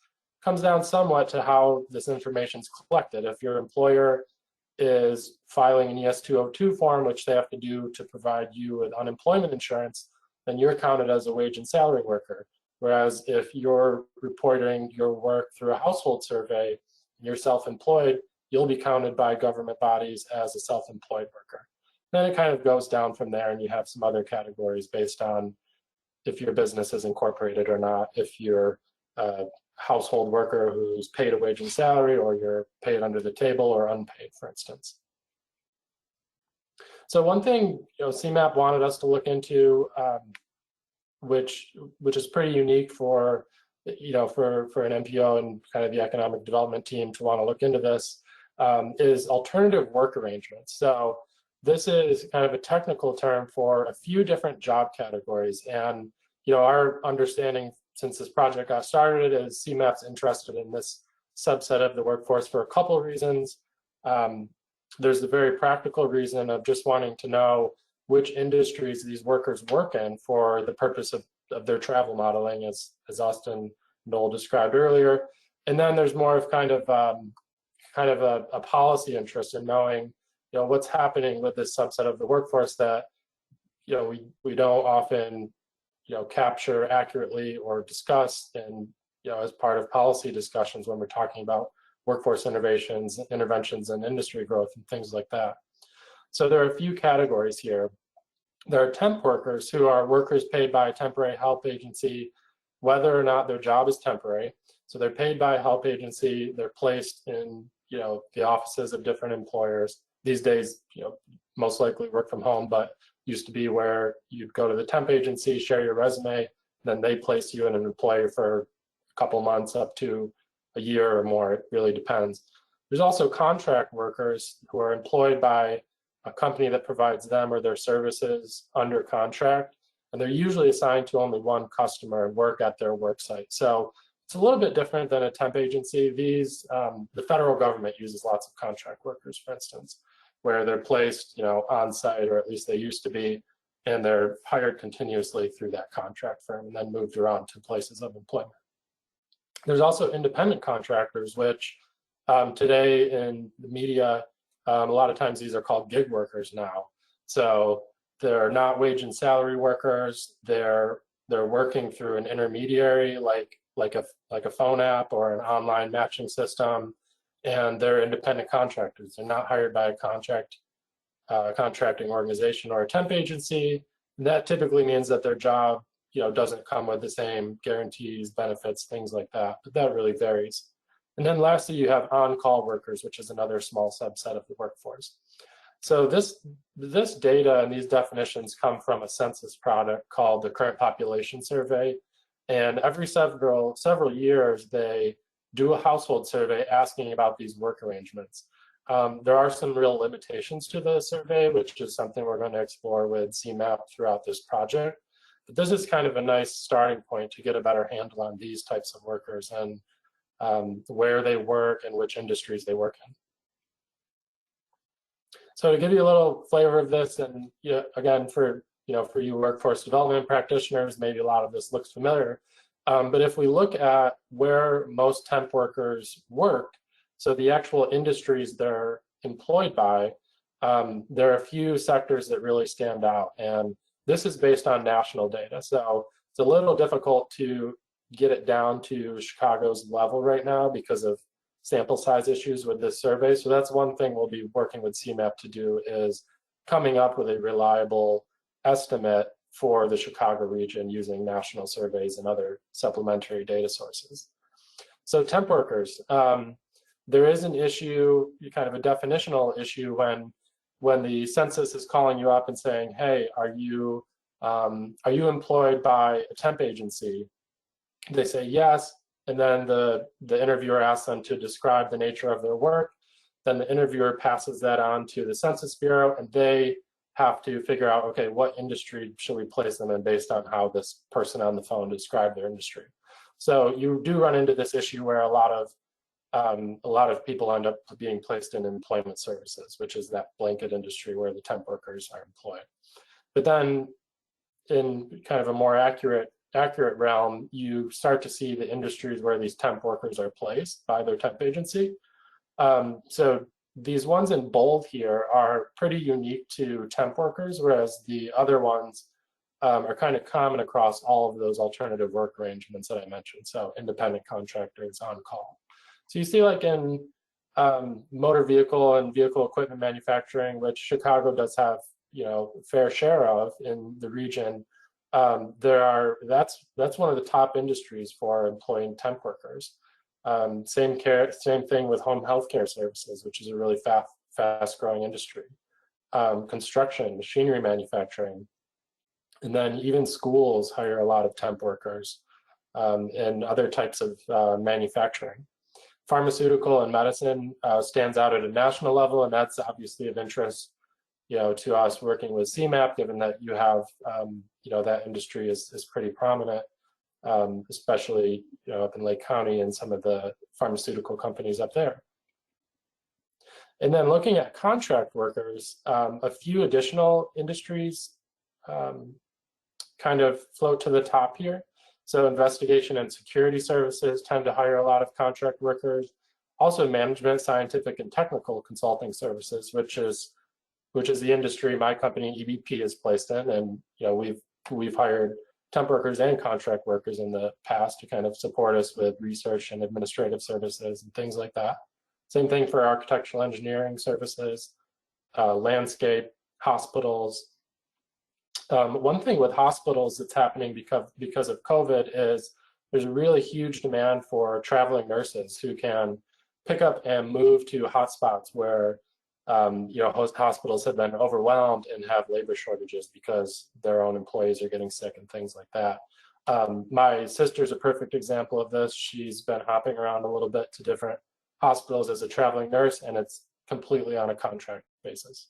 down somewhat to how this information is collected. If your employer is filing an ES-202 form, which they have to do to provide you with unemployment insurance, then you're counted as a wage and salary worker. Whereas if you're reporting your work through a household survey and you're self-employed, you'll be counted by government bodies as a self-employed worker. Then it kind of goes down from there, and you have some other categories based on if your business is incorporated or not, if you're a household worker who's paid a wage and salary, or you're paid under the table or unpaid, for instance. So one thing, CMAP wanted us to look into, which is pretty unique for, for an MPO and kind of the economic development team to want to look into this, is alternative work arrangements. So this is kind of a technical term for a few different job categories. And, our understanding since this project got started is CMAP's interested in this subset of the workforce for a couple of reasons. There's the very practical reason of just wanting to know which industries these workers work in for the purpose of their travel modeling, as Austin Knoll described earlier. And then there's more of kind of a policy interest in knowing, what's happening with this subset of the workforce that, we don't often, capture accurately or discuss and, as part of policy discussions when we're talking about workforce interventions and industry growth and things like that. So there are a few categories here. There are temp workers who are workers paid by a temporary help agency, whether or not their job is temporary. So they're paid by a help agency, they're placed in, the offices of different employers. These days, most likely work from home, but used to be where you'd go to the temp agency, share your resume, then they place you in an employer for a couple months up to a year or more. It really depends. There's also contract workers who are employed by a company that provides them or their services under contract, and they're usually assigned to only one customer and work at their work site. So it's a little bit different than a temp agency. These, the federal government uses lots of contract workers, for instance, where they're placed, on site, or at least they used to be, and they're hired continuously through that contract firm and then moved around to places of employment. There's also independent contractors, which today in the media, a lot of times these are called gig workers now. So they're not wage and salary workers. They're working through an intermediary like a phone app or an online matching system, and they're independent contractors. They're not hired by a contracting organization or a temp agency. And that typically means that their job, doesn't come with the same guarantees, benefits, things like that, but that really varies. And then lastly, you have on-call workers, which is another small subset of the workforce. So this data and these definitions come from a census product called the Current Population Survey. And every several years, they do a household survey asking about these work arrangements. There are some real limitations to the survey, which is something we're going to explore with CMAP throughout this project. But this is kind of a nice starting point to get a better handle on these types of workers and where they work and which industries they work in. So to give you a little flavor of this, and again, for you workforce development practitioners, maybe a lot of this looks familiar. But if we look at where most temp workers work, so the actual industries they're employed by, there are a few sectors that really stand out. And this is based on national data. So it's a little difficult to get it down to Chicago's level right now because of sample size issues with this survey. So that's one thing we'll be working with CMAP to do, is coming up with a reliable estimate for the Chicago region using national surveys and other supplementary data sources. So temp workers, there is an issue, kind of a definitional issue, when the census is calling you up and saying, hey, are you employed by a temp agency? They say yes, and then the interviewer asks them to describe the nature of their work. Then the interviewer passes that on to the Census Bureau, and they have to figure out, okay, what industry should we place them in based on how this person on the phone described their industry. So you do run into this issue where a lot of people end up being placed in employment services, which is that blanket industry where the temp workers are employed. But then in kind of a more accurate realm, you start to see the industries where these temp workers are placed by their temp agency. So these ones in bold here are pretty unique to temp workers, whereas the other ones are kind of common across all of those alternative work arrangements that I mentioned. So independent contractors, on call. So you see, like in motor vehicle and vehicle equipment manufacturing, which Chicago does have, a fair share of in the region, that's one of the top industries for employing temp workers. Same thing with home healthcare services, which is a really fast growing industry. construction, machinery manufacturing. And then even schools hire a lot of temp workers and other types of manufacturing. Pharmaceutical and medicine stands out at a national level, and that's obviously of interest, to us working with CMAP, given that you have, that industry is pretty prominent, especially, up in Lake County and some of the pharmaceutical companies up there. And then looking at contract workers, a few additional industries kind of float to the top here. So investigation and security services tend to hire a lot of contract workers. Also management, scientific, and technical consulting services, which is the industry my company EBP is placed in. And we've hired temp workers and contract workers in the past to kind of support us with research and administrative services and things like that. Same thing for architectural engineering services, landscape, hospitals. One thing with hospitals that's happening because of COVID is there's a really huge demand for traveling nurses who can pick up and move to hotspots where hospitals have been overwhelmed and have labor shortages because their own employees are getting sick and things like that. My sister's a perfect example of this. She's been hopping around a little bit to different hospitals as a traveling nurse, and it's completely on a contract basis.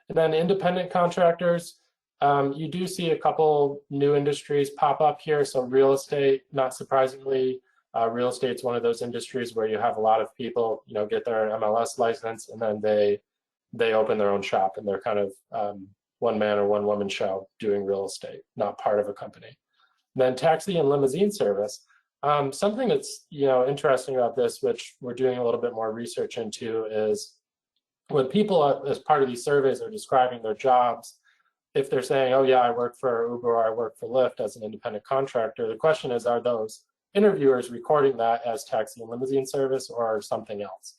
And then independent contractors, you do see a couple new industries pop up here. So real estate, not surprisingly, real estate's one of those industries where you have a lot of people, get their MLS license and then they open their own shop and they're kind of one man or one woman show doing real estate, not part of a company. And then taxi and limousine service. Something that's interesting about this, which we're doing a little bit more research into, is when people, as part of these surveys, are describing their jobs, if they're saying, oh yeah, I work for Uber or I work for Lyft as an independent contractor, the question is, are those interviewers recording that as taxi and limousine service or something else?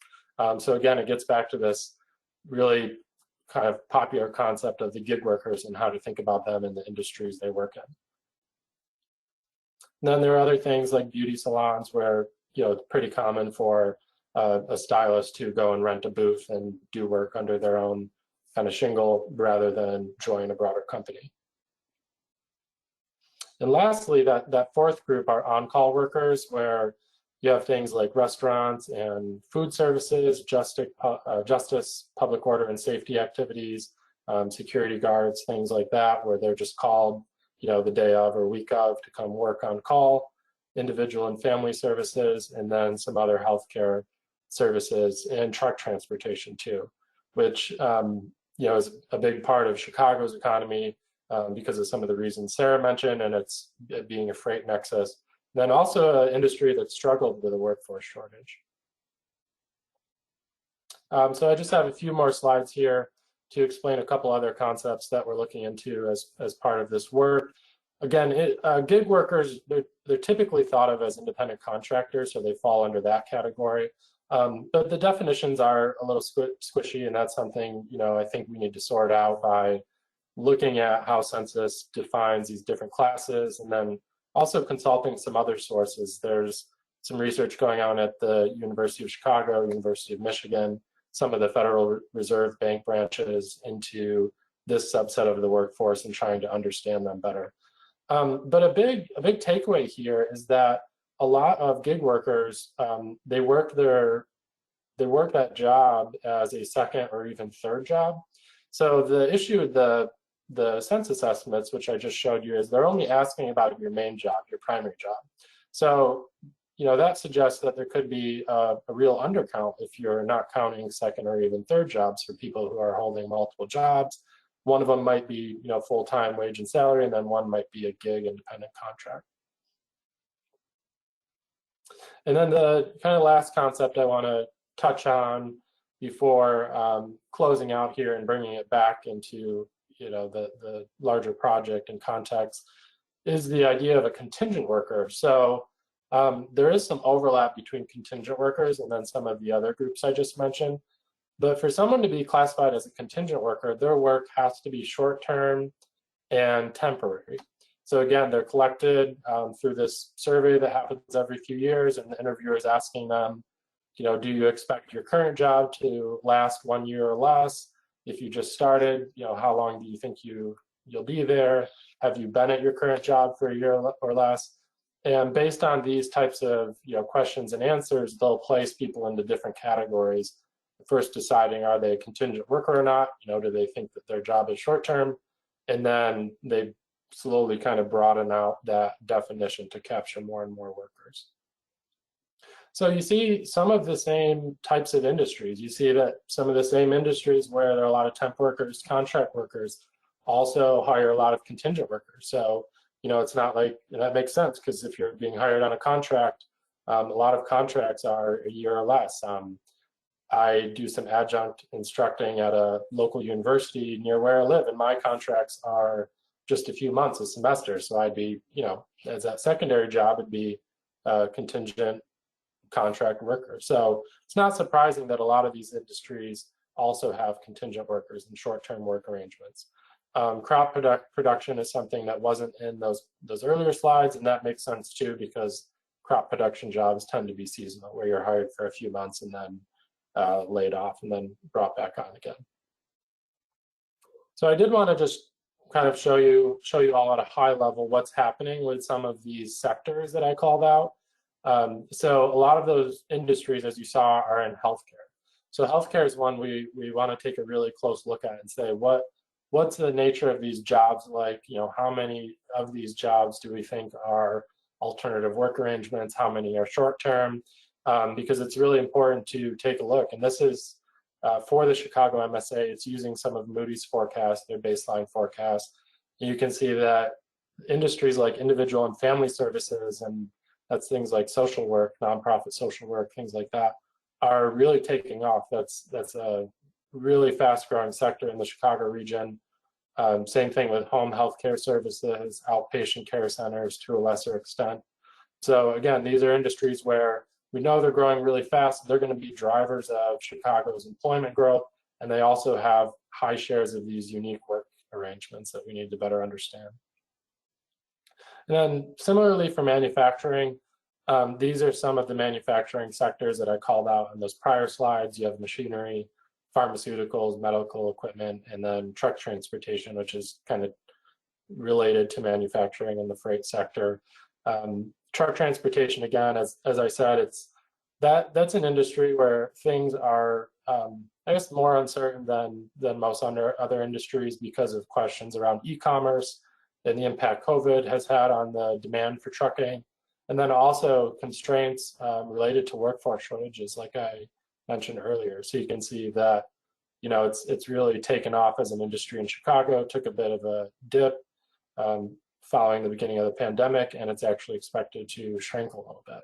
So again, it gets back to this really kind of popular concept of the gig workers and how to think about them in the industries they work in. And then there are other things like beauty salons where, it's pretty common for a stylist to go and rent a booth and do work under their own kind of shingle rather than join a broader company. And lastly, that fourth group are on-call workers, where you have things like restaurants and food services, justice, public order and safety activities, security guards, things like that, where they're just called, the day of or week of to come work on call, individual and family services, and then some other healthcare services and truck transportation too, which is a big part of Chicago's economy because of some of the reasons Sarah mentioned, and it's being a freight nexus. And then also an industry that struggled with a workforce shortage. So I just have a few more slides here to explain a couple other concepts that we're looking into as part of this work. Again, gig workers, they're typically thought of as independent contractors, so they fall under that category. But the definitions are a little squishy, and that's something, I think we need to sort out by looking at how census defines these different classes, and then also consulting some other sources. There's some research going on at the University of Chicago, University of Michigan, some of the Federal Reserve Bank branches into this subset of the workforce and trying to understand them better. But a big takeaway here is that a lot of gig workers, they work that job as a second or even third job. So the issue with the census estimates, which I just showed you, is they're only asking about your main job, your primary job. So that suggests that there could be a real undercount if you're not counting second or even third jobs for people who are holding multiple jobs. One of them might be full-time wage and salary, and then one might be a gig independent contract. And then the kind of last concept I want to touch on before closing out here and bringing it back into the larger project and context is the idea of a contingent worker. So there is some overlap between contingent workers and then some of the other groups I just mentioned. But for someone to be classified as a contingent worker, their work has to be short-term and temporary. So again, they're collected through this survey that happens every few years, and the interviewer is asking them, do you expect your current job to last 1 year or less? If you just started, how long do you think you'll be there? Have you been at your current job for a year or less? And based on these types of questions and answers, they'll place people into different categories. First deciding, are they a contingent worker or not? Do they think that their job is short term? And then they slowly kind of broaden out that definition to capture more and more workers. So you see some of the same types of industries. You see that some of the same industries where there are a lot of temp workers, contract workers, also hire a lot of contingent workers. So, it's not like, that makes sense, because if you're being hired on a contract, a lot of contracts are a year or less. I do some adjunct instructing at a local university near where I live, and my contracts are just a few months, a semester. So I'd be, as that secondary job, it'd be a contingent contract worker. So it's not surprising that a lot of these industries also have contingent workers and short-term work arrangements. Crop production is something that wasn't in those earlier slides, and that makes sense too, because crop production jobs tend to be seasonal, where you're hired for a few months and then laid off and then brought back on again. So I did want to just kind of show you all at a high level what's happening with some of these sectors that I called out. So a lot of those industries, as you saw, are in healthcare. So healthcare is one we want to take a really close look at and say, what's the nature of these jobs like? How many of these jobs do we think are alternative work arrangements? How many are short term? Because it's really important to take a look. And this is for the Chicago MSA. It's using some of Moody's forecasts, their baseline forecast. And you can see that industries like individual and family services, and that's things like social work, nonprofit social work, things like that, are really taking off. That's a really fast growing sector in the Chicago region. Same thing with home health care services, outpatient care centers to a lesser extent. So again, these are industries where we know they're growing really fast. They're going to be drivers of Chicago's employment growth, and they also have high shares of these unique work arrangements that we need to better understand. And then similarly for manufacturing, these are some of the manufacturing sectors that I called out in those prior slides. You have machinery, pharmaceuticals, medical equipment, and then truck transportation, which is kind of related to manufacturing in the freight sector. Truck transportation, again, as I said, that's an industry where things are, I guess, more uncertain than most other industries because of questions around e-commerce and the impact COVID has had on the demand for trucking, and then also constraints related to workforce shortages, like I mentioned earlier. So you can see that, it's really taken off as an industry in Chicago, took a bit of a dip following the beginning of the pandemic, and it's actually expected to shrink a little bit.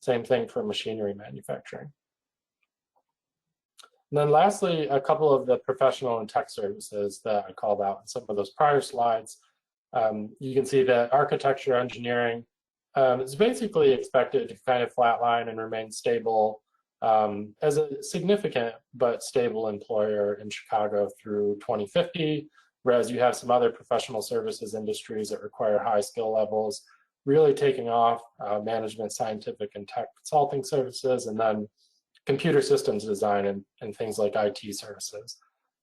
Same thing for machinery manufacturing. And then lastly, a couple of the professional and tech services that I called out in some of those prior slides. You can see that architecture, engineering is basically expected to kind of flatline and remain stable as a significant but stable employer in Chicago through 2050, whereas you have some other professional services industries that require high skill levels really taking off, management, scientific, and tech consulting services, and then computer systems design and things like IT services.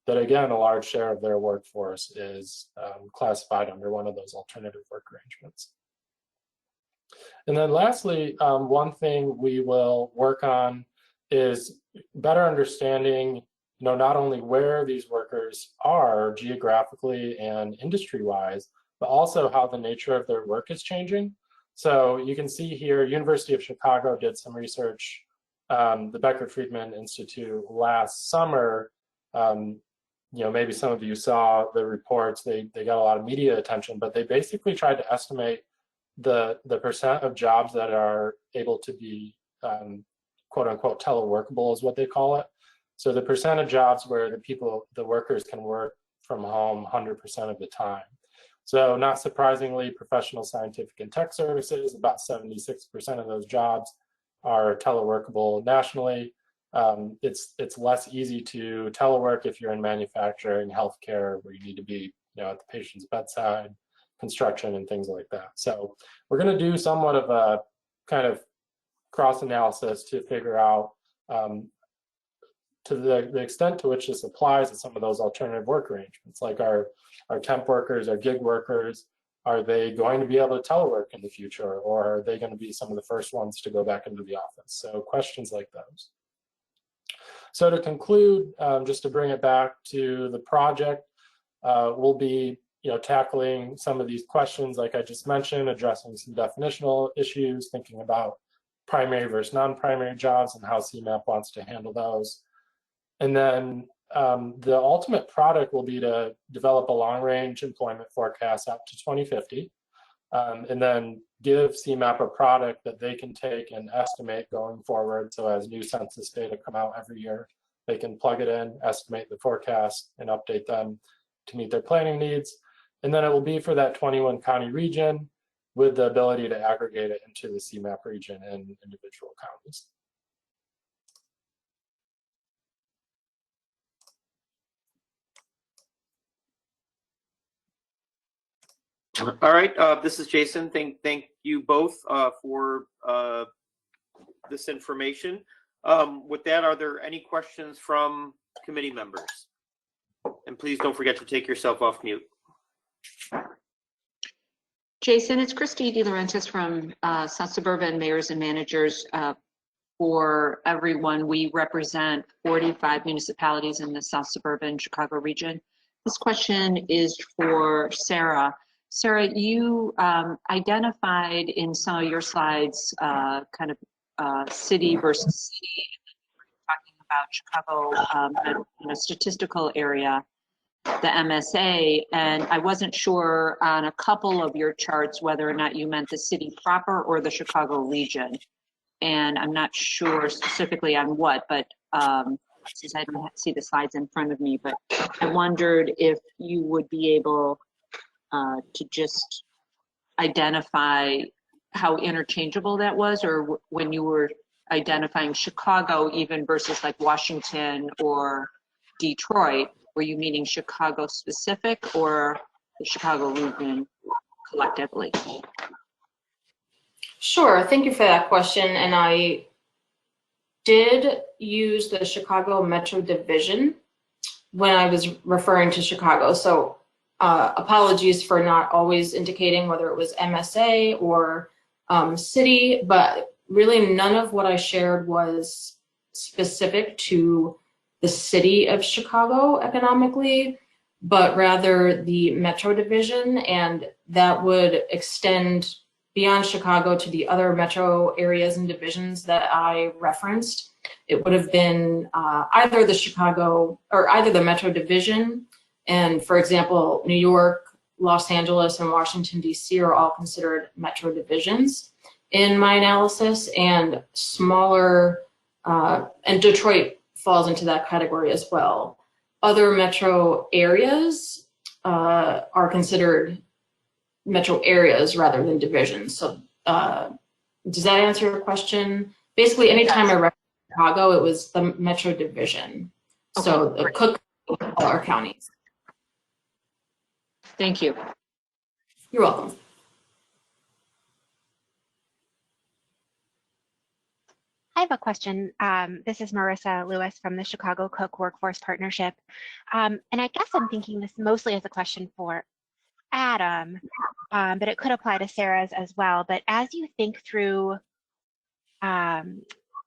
That again, a large share of their workforce is classified under one of those alternative work arrangements. And then lastly, one thing we will work on is better understanding, not only where these workers are geographically and industry-wise, but also how the nature of their work is changing. So you can see here, University of Chicago did some research, the Becker Friedman Institute last summer. Maybe some of you saw the reports, they got a lot of media attention, but they basically tried to estimate the percent of jobs that are able to be quote unquote teleworkable is what they call it. So the percent of jobs where the workers can work from home 100% of the time. So not surprisingly, professional scientific and tech services, about 76% of those jobs are teleworkable nationally. It's less easy to telework if you're in manufacturing, healthcare, where you need to be at the patient's bedside, construction, and things like that. So we're going to do somewhat of a kind of cross analysis to figure out To the extent to which this applies to some of those alternative work arrangements, like our temp workers, our gig workers, are they going to be able to telework in the future, or are they going to be some of the first ones to go back into the office? So questions like those. So to conclude, just to bring it back to the project, we'll be tackling some of these questions like I just mentioned, addressing some definitional issues, thinking about primary versus non-primary jobs and how CMAP wants to handle those. And then the ultimate product will be to develop a long-range employment forecast out to 2050, and then give CMAP a product that they can take and estimate going forward. So as new census data come out every year, they can plug it in, estimate the forecast, and update them to meet their planning needs. And then it will be for that 21 county region with the ability to aggregate it into the CMAP region and individual counties. All right, this is Jason. Thank you both for this information. With that, are there any questions from committee members? And please don't forget to take yourself off mute. Jason, it's Christy DeLaurentis from South Suburban Mayors and Managers. For everyone, we represent 45 municipalities in the South Suburban Chicago region. This question is for Sarah. Sarah, you identified in some of your slides kind of city versus city, talking about Chicago in a statistical area, the MSA, and I wasn't sure on a couple of your charts whether or not you meant the city proper or the Chicago region. And I'm not sure specifically on what, but since I don't see the slides in front of me, but I wondered if you would be able to just identify how interchangeable that was, or when you were identifying Chicago even versus like Washington or Detroit, were you meaning Chicago specific or the Chicago region collectively? Sure, thank you for that question. And I did use the Chicago Metro Division when I was referring to Chicago. So apologies for not always indicating whether it was MSA or city, but really none of what I shared was specific to the city of Chicago economically, but rather the Metro Division, and that would extend beyond Chicago to the other metro areas and divisions that I referenced. It would have been either the Chicago or either the Metro Division, and for example, New York, Los Angeles, and Washington, D.C. are all considered metro divisions in my analysis, and smaller, and Detroit falls into that category as well. Other metro areas are considered metro areas rather than divisions. So does that answer your question? Basically, anytime I referenced Chicago, it was the metro division. Okay. So the Cook are counties. Thank you. You're welcome. I have a question. This is Marissa Lewis from the Chicago Cook Workforce Partnership. And I guess I'm thinking this mostly as a question for Adam, but it could apply to Sarah's as well. But as you think through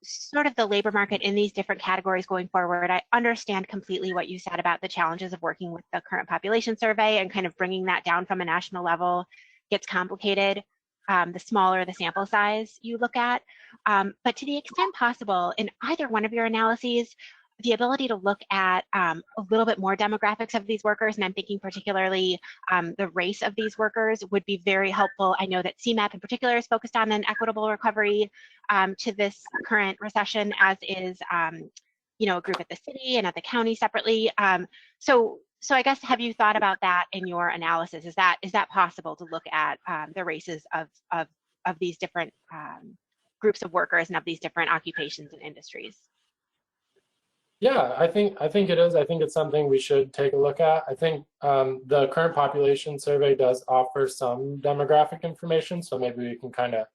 sort of the labor market in these different categories going forward, I understand completely what you said about the challenges of working with the current population survey, and kind of bringing that down from a national level gets complicated. The smaller the sample size you look at. But to the extent possible, in either one of your analyses, the ability to look at a little bit more demographics of these workers, and I'm thinking particularly the race of these workers, would be very helpful. I know that CMAP in particular is focused on an equitable recovery to this current recession, as is a group at the city and at the county separately. So I guess, have you thought about that in your analysis? Is that possible to look at the races of these different groups of workers and of these different occupations and industries? Yeah, I think it is. I think it's something we should take a look at. I think the current population survey does offer some demographic information, so maybe we can kind of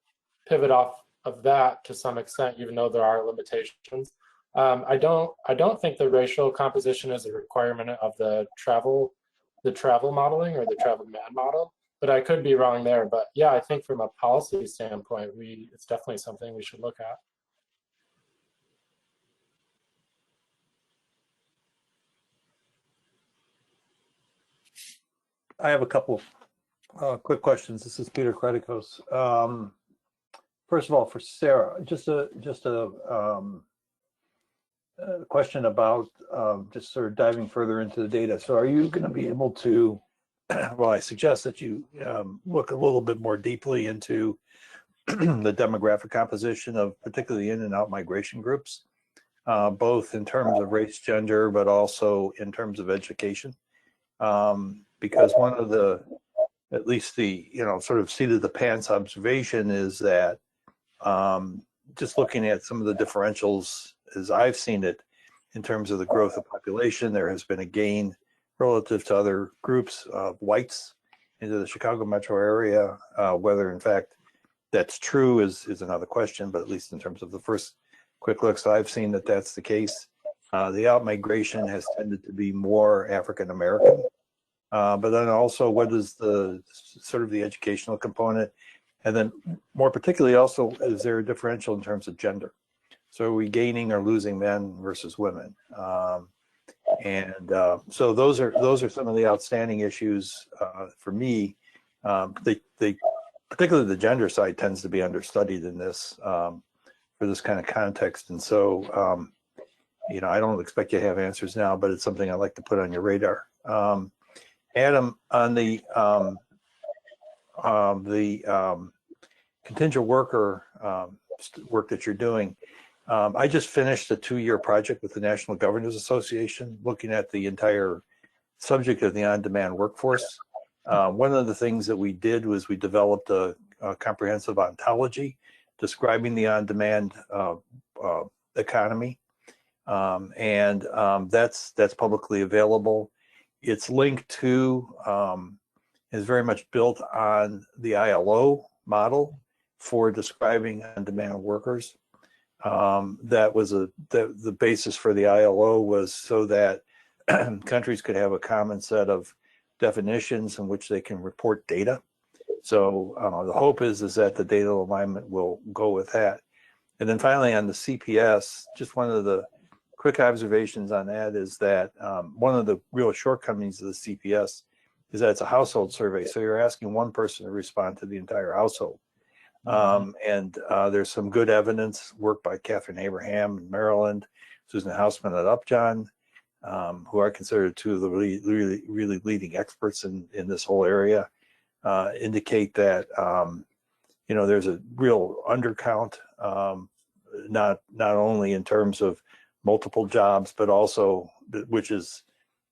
pivot off of that to some extent, even though there are limitations. I don't think the racial composition is a requirement of the travel modeling or the travel demand model, but I could be wrong there. But yeah, I think from a policy standpoint, it's definitely something we should look at. I have a couple quick questions. This is Peter Kretikos. First of all, for Sarah, just a question about just sort of diving further into the data. So are you going to be able to, well, I suggest that you look a little bit more deeply into the demographic composition of particularly in and out migration groups, both in terms of race, gender, but also in terms of education. Because one of the, at least the, sort of seat of the pants observation is that just looking at some of the differentials as I've seen it in terms of the growth of population, there has been a gain relative to other groups of whites into the Chicago metro area. Whether in fact that's true is another question, but at least in terms of the first quick looks I've seen that that's the case. The out-migration has tended to be more African-American. But then also what is the sort of the educational component? And then more particularly also, is there a differential in terms of gender? So are we gaining or losing men versus women? So those are some of the outstanding issues for me. They particularly the gender side tends to be understudied in this for this kind of context. And so, I don't expect you to have answers now, but it's something I'd like to put on your radar. Adam, on the contingent worker work that you're doing, I just finished a 2-year project with the National Governors Association looking at the entire subject of the on-demand workforce. One of the things that we did was we developed a comprehensive ontology describing the on-demand economy, and that's publicly available. It's linked to, is very much built on the ILO model for describing on-demand workers. That was the basis for the ILO was so that countries could have a common set of definitions in which they can report data. So the hope is that the data alignment will go with that. And then finally on the CPS, just one of the quick observations on that is that one of the real shortcomings of the CPS is that it's a household survey. So you're asking one person to respond to the entire household. There's some good evidence, work by Catherine Abraham in Maryland, Susan Hausman at Upjohn, who are considered two of the really leading experts in this whole area, indicate that there's a real undercount, not only in terms of multiple jobs, but also which is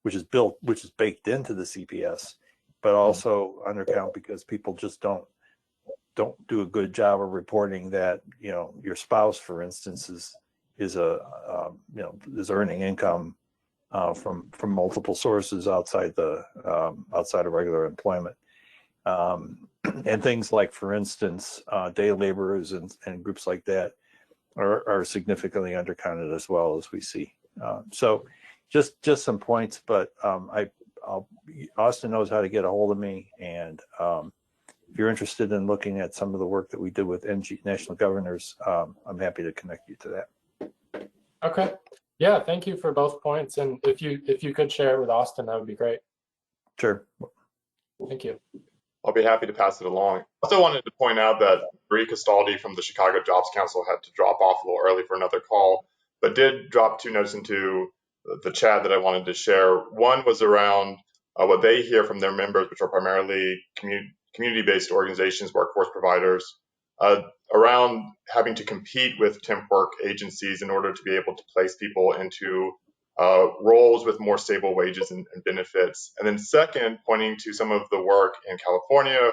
baked into the CPS, but also undercount because people just don't do a good job of reporting that your spouse, for instance, is earning income from multiple sources outside of regular employment, and things like, for instance, day laborers and groups like that are significantly undercounted as well, as we see. So just some points, but Austin knows how to get a hold of me, and if you're interested in looking at some of the work that we did with National Governors, I'm happy to connect you to that. Okay. Yeah, thank you for both points. And if you could share it with Austin, that would be great. Sure. Thank you. I'll be happy to pass it along. I also wanted to point out that Marie Castaldi from the Chicago Jobs Council had to drop off a little early for another call, but did drop 2 notes into the chat that I wanted to share. One was around what they hear from their members, which are primarily community-based organizations, workforce providers, around having to compete with temp work agencies in order to be able to place people into roles with more stable wages and benefits. And then second, pointing to some of the work in California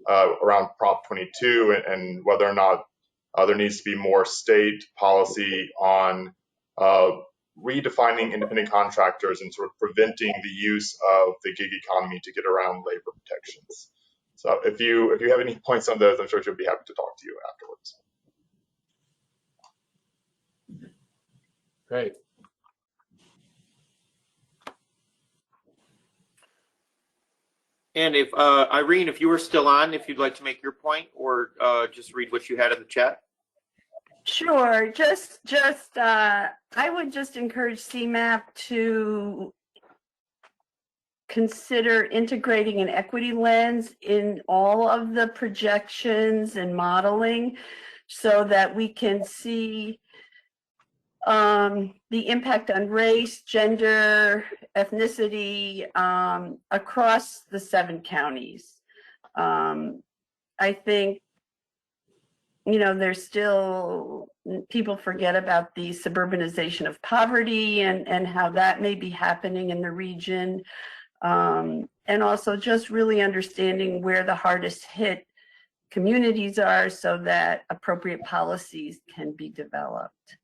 around Prop 22 and whether or not there needs to be more state policy on redefining independent contractors and sort of preventing the use of the gig economy to get around labor protections. So if you have any points on those, I'm sure she'll be happy to talk to you afterwards. Great. And if Irene, if you were still on, if you'd like to make your point or just read what you had in the chat. Sure. I would just encourage CMAP to consider integrating an equity lens in all of the projections and modeling so that we can see the impact on race, gender, ethnicity across the 7 counties. I think, there's still, people forget about the suburbanization of poverty and how that may be happening in the region. And also just really understanding where the hardest hit communities are so that appropriate policies can be developed.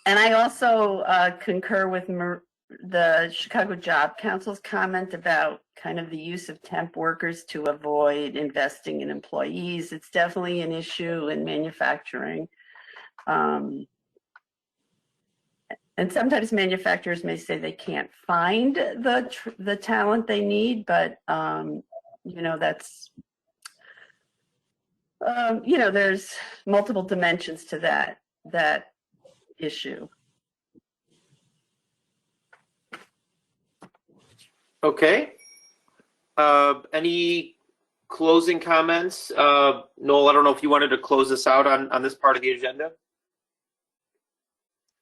And I also concur with the Chicago Job Council's comment about kind of the use of temp workers to avoid investing in employees. It's definitely an issue in manufacturing. And sometimes manufacturers may say they can't find the talent they need, but that's there's multiple dimensions to that issue. Okay. Any closing comments? Noel, I don't know if you wanted to close us out on this part of the agenda.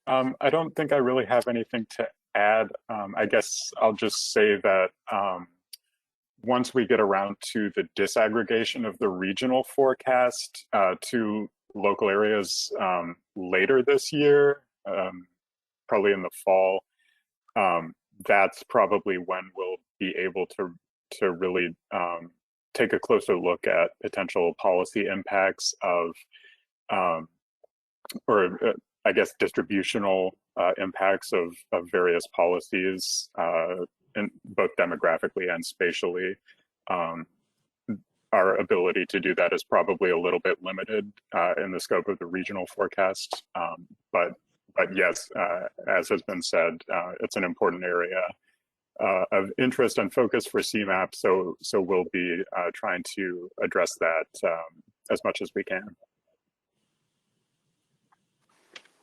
I don't think I really have anything to add. I guess I'll just say that once we get around to the disaggregation of the regional forecast to local areas later this year, probably in the fall, that's probably when we'll be able to really take a closer look at potential policy impacts of, I guess, distributional impacts of various policies, both demographically and spatially. Our ability to do that is probably a little bit limited in the scope of the regional forecast. But yes, as has been said, it's an important area of interest and focus for CMAP. So we'll be trying to address that as much as we can.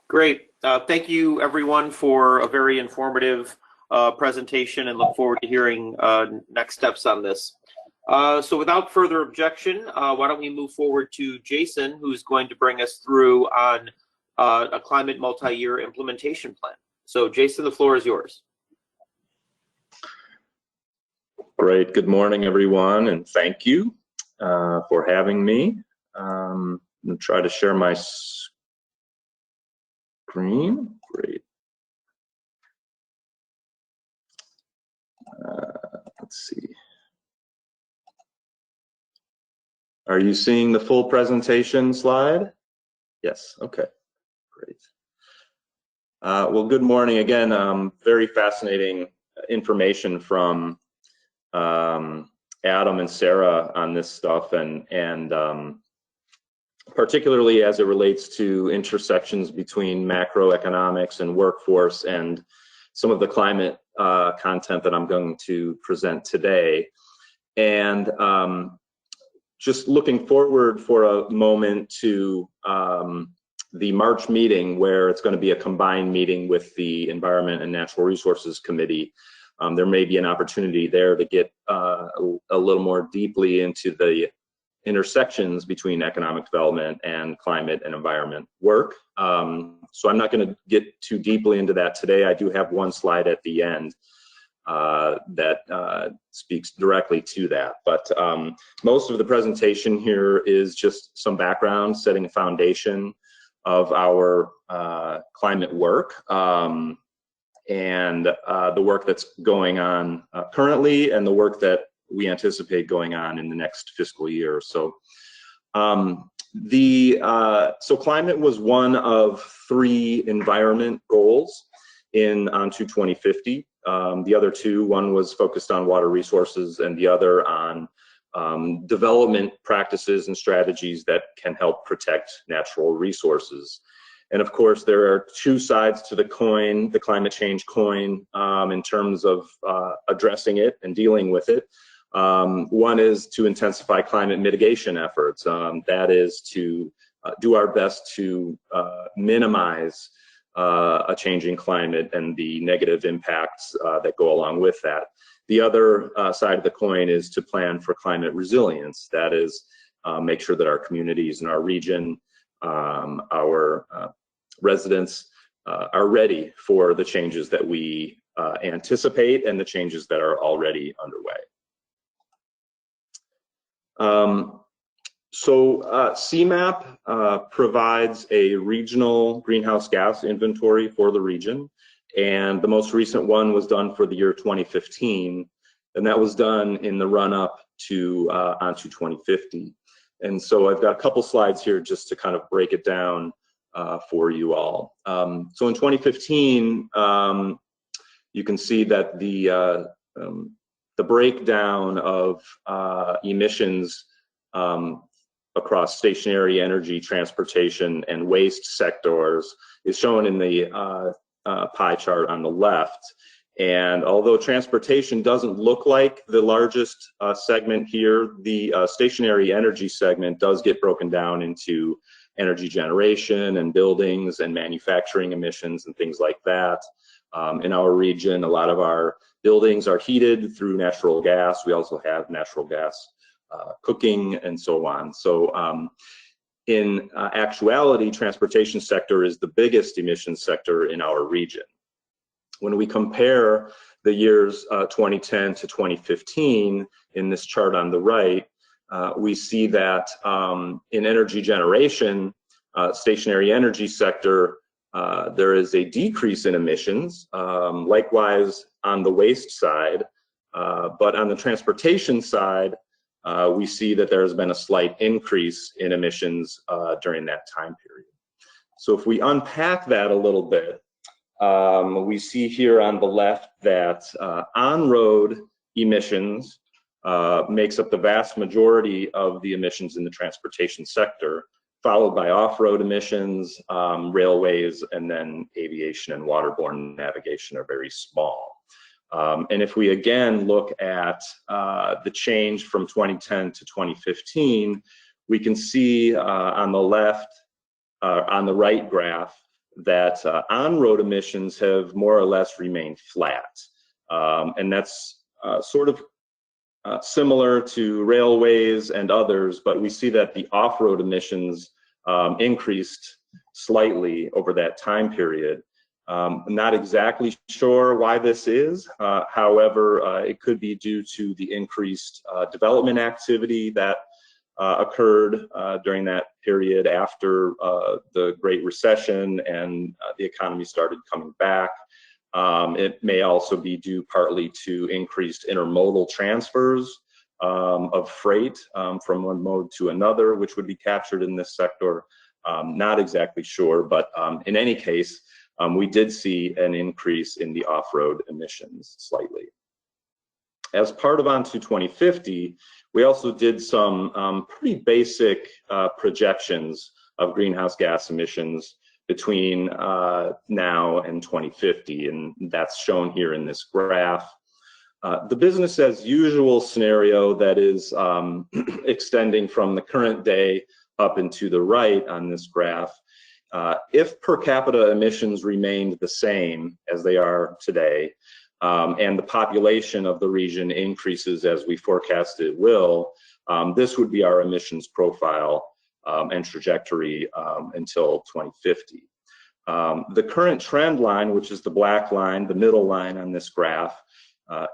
Great. Thank you, everyone, for a very informative presentation, and look forward to hearing next steps on this. So without further objection, why don't we move forward to Jason, who's going to bring us through on a climate multi-year implementation plan. So Jason, the floor is yours. Great. Good morning, everyone, and thank you for having me. I'm going to try to share my screen. Great. Let's see. Are you seeing the full presentation slide? Yes. Okay. Great. Well, good morning again. Very fascinating information from Adam and Sarah on this stuff, and particularly as it relates to intersections between macroeconomics and workforce and some of the climate content that I'm going to present today. And just looking forward for a moment to the March meeting, where it's going to be a combined meeting with the Environment and Natural Resources Committee. There may be an opportunity there to get a little more deeply into the intersections between economic development and climate and environment work. So I'm not going to get too deeply into that today. I do have one slide at the end that speaks directly to that. But most of the presentation here is just some background, setting a foundation of our climate work and the work that's going on currently, and the work that we anticipate going on in the next fiscal year. So so climate was one of 3 environment goals in ON2 2050. The other 2, one was focused on water resources and the other on development practices and strategies that can help protect natural resources. And of course, there are two sides to the coin, the climate change coin, in terms of addressing it and dealing with it. One is to intensify climate mitigation efforts. That is to do our best to minimize a changing climate and the negative impacts that go along with that. The other side of the coin is to plan for climate resilience. That is, make sure that our communities in our region, our residents are ready for the changes that we anticipate and the changes that are already underway. CMAP provides a regional greenhouse gas inventory for the region, and the most recent one was done for the year 2015, and that was done in the run-up to onto 2050. And so I've got a couple slides here just to kind of break it down for you all. So in 2015, you can see that the breakdown of emissions across stationary energy, transportation, and waste sectors is shown in the pie chart on the left. And although transportation doesn't look like the largest segment here, the stationary energy segment does get broken down into energy generation and buildings and manufacturing emissions and things like that. In our region, a lot of our buildings are heated through natural gas. We also have natural gas cooking and so on. So in actuality, transportation sector is the biggest emission sector in our region. When we compare the years 2010 to 2015 in this chart on the right, we see that in energy generation, stationary energy sector, there is a decrease in emissions, likewise on the waste side, but on the transportation side, we see that there has been a slight increase in emissions during that time period. So if we unpack that a little bit, we see here on the left that on-road emissions makes up the vast majority of the emissions in the transportation sector, followed by off-road emissions, railways, and then aviation and waterborne navigation are very small. And if we again look at the change from 2010 to 2015, we can see on the left, on the right graph, that on-road emissions have more or less remained flat. And that's sort of similar to railways and others, but we see that the off-road emissions increased slightly over that time period. I'm not exactly sure why this is. However, it could be due to the increased development activity that occurred during that period after the Great Recession and the economy started coming back. It may also be due partly to increased intermodal transfers of freight from one mode to another, which would be captured in this sector. Not exactly sure, but in any case, we did see an increase in the off-road emissions slightly. As part of Onto 2050, we also did some pretty basic projections of greenhouse gas emissions between now and 2050, and that's shown here in this graph. The business as usual scenario that is extending from the current day up and to the right on this graph, if per capita emissions remained the same as they are today, and the population of the region increases as we forecast it will, this would be our emissions profile and trajectory until 2050. The current trend line, which is the black line, the middle line on this graph,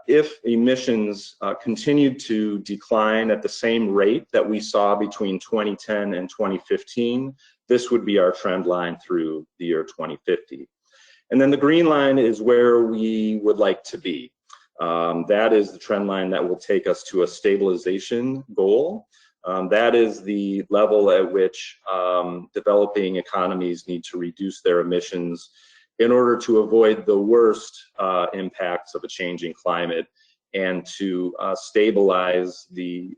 if emissions continued to decline at the same rate that we saw between 2010 and 2015, this would be our trend line through the year 2050. And then the green line is where we would like to be. That is the trend line that will take us to a stabilization goal. That is the level at which developing economies need to reduce their emissions in order to avoid the worst impacts of a changing climate and to stabilize the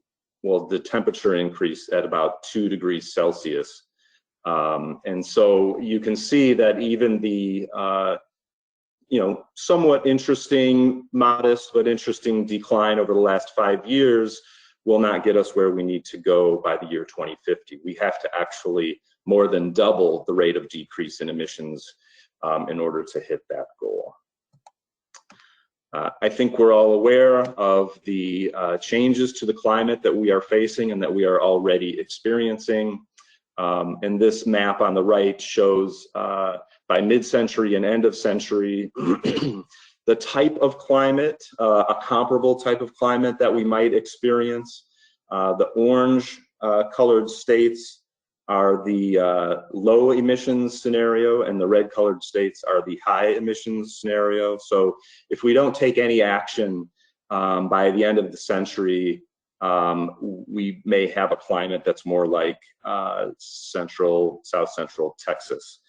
temperature increase at about 2 degrees Celsius And so you can see that even the somewhat interesting, modest but interesting decline over the last 5 years will not get us where we need to go by the year 2050. We have to actually more than double the rate of decrease in emissions in order to hit that goal. I think we're all aware of the changes to the climate that we are facing and that we are already experiencing. And this map on the right shows by mid-century and end of century the type of climate, a comparable type of climate that we might experience. The orange colored states are the low emissions scenario, and the red colored states are the high emissions scenario. So if we don't take any action by the end of the century, we may have a climate that's more like south central Texas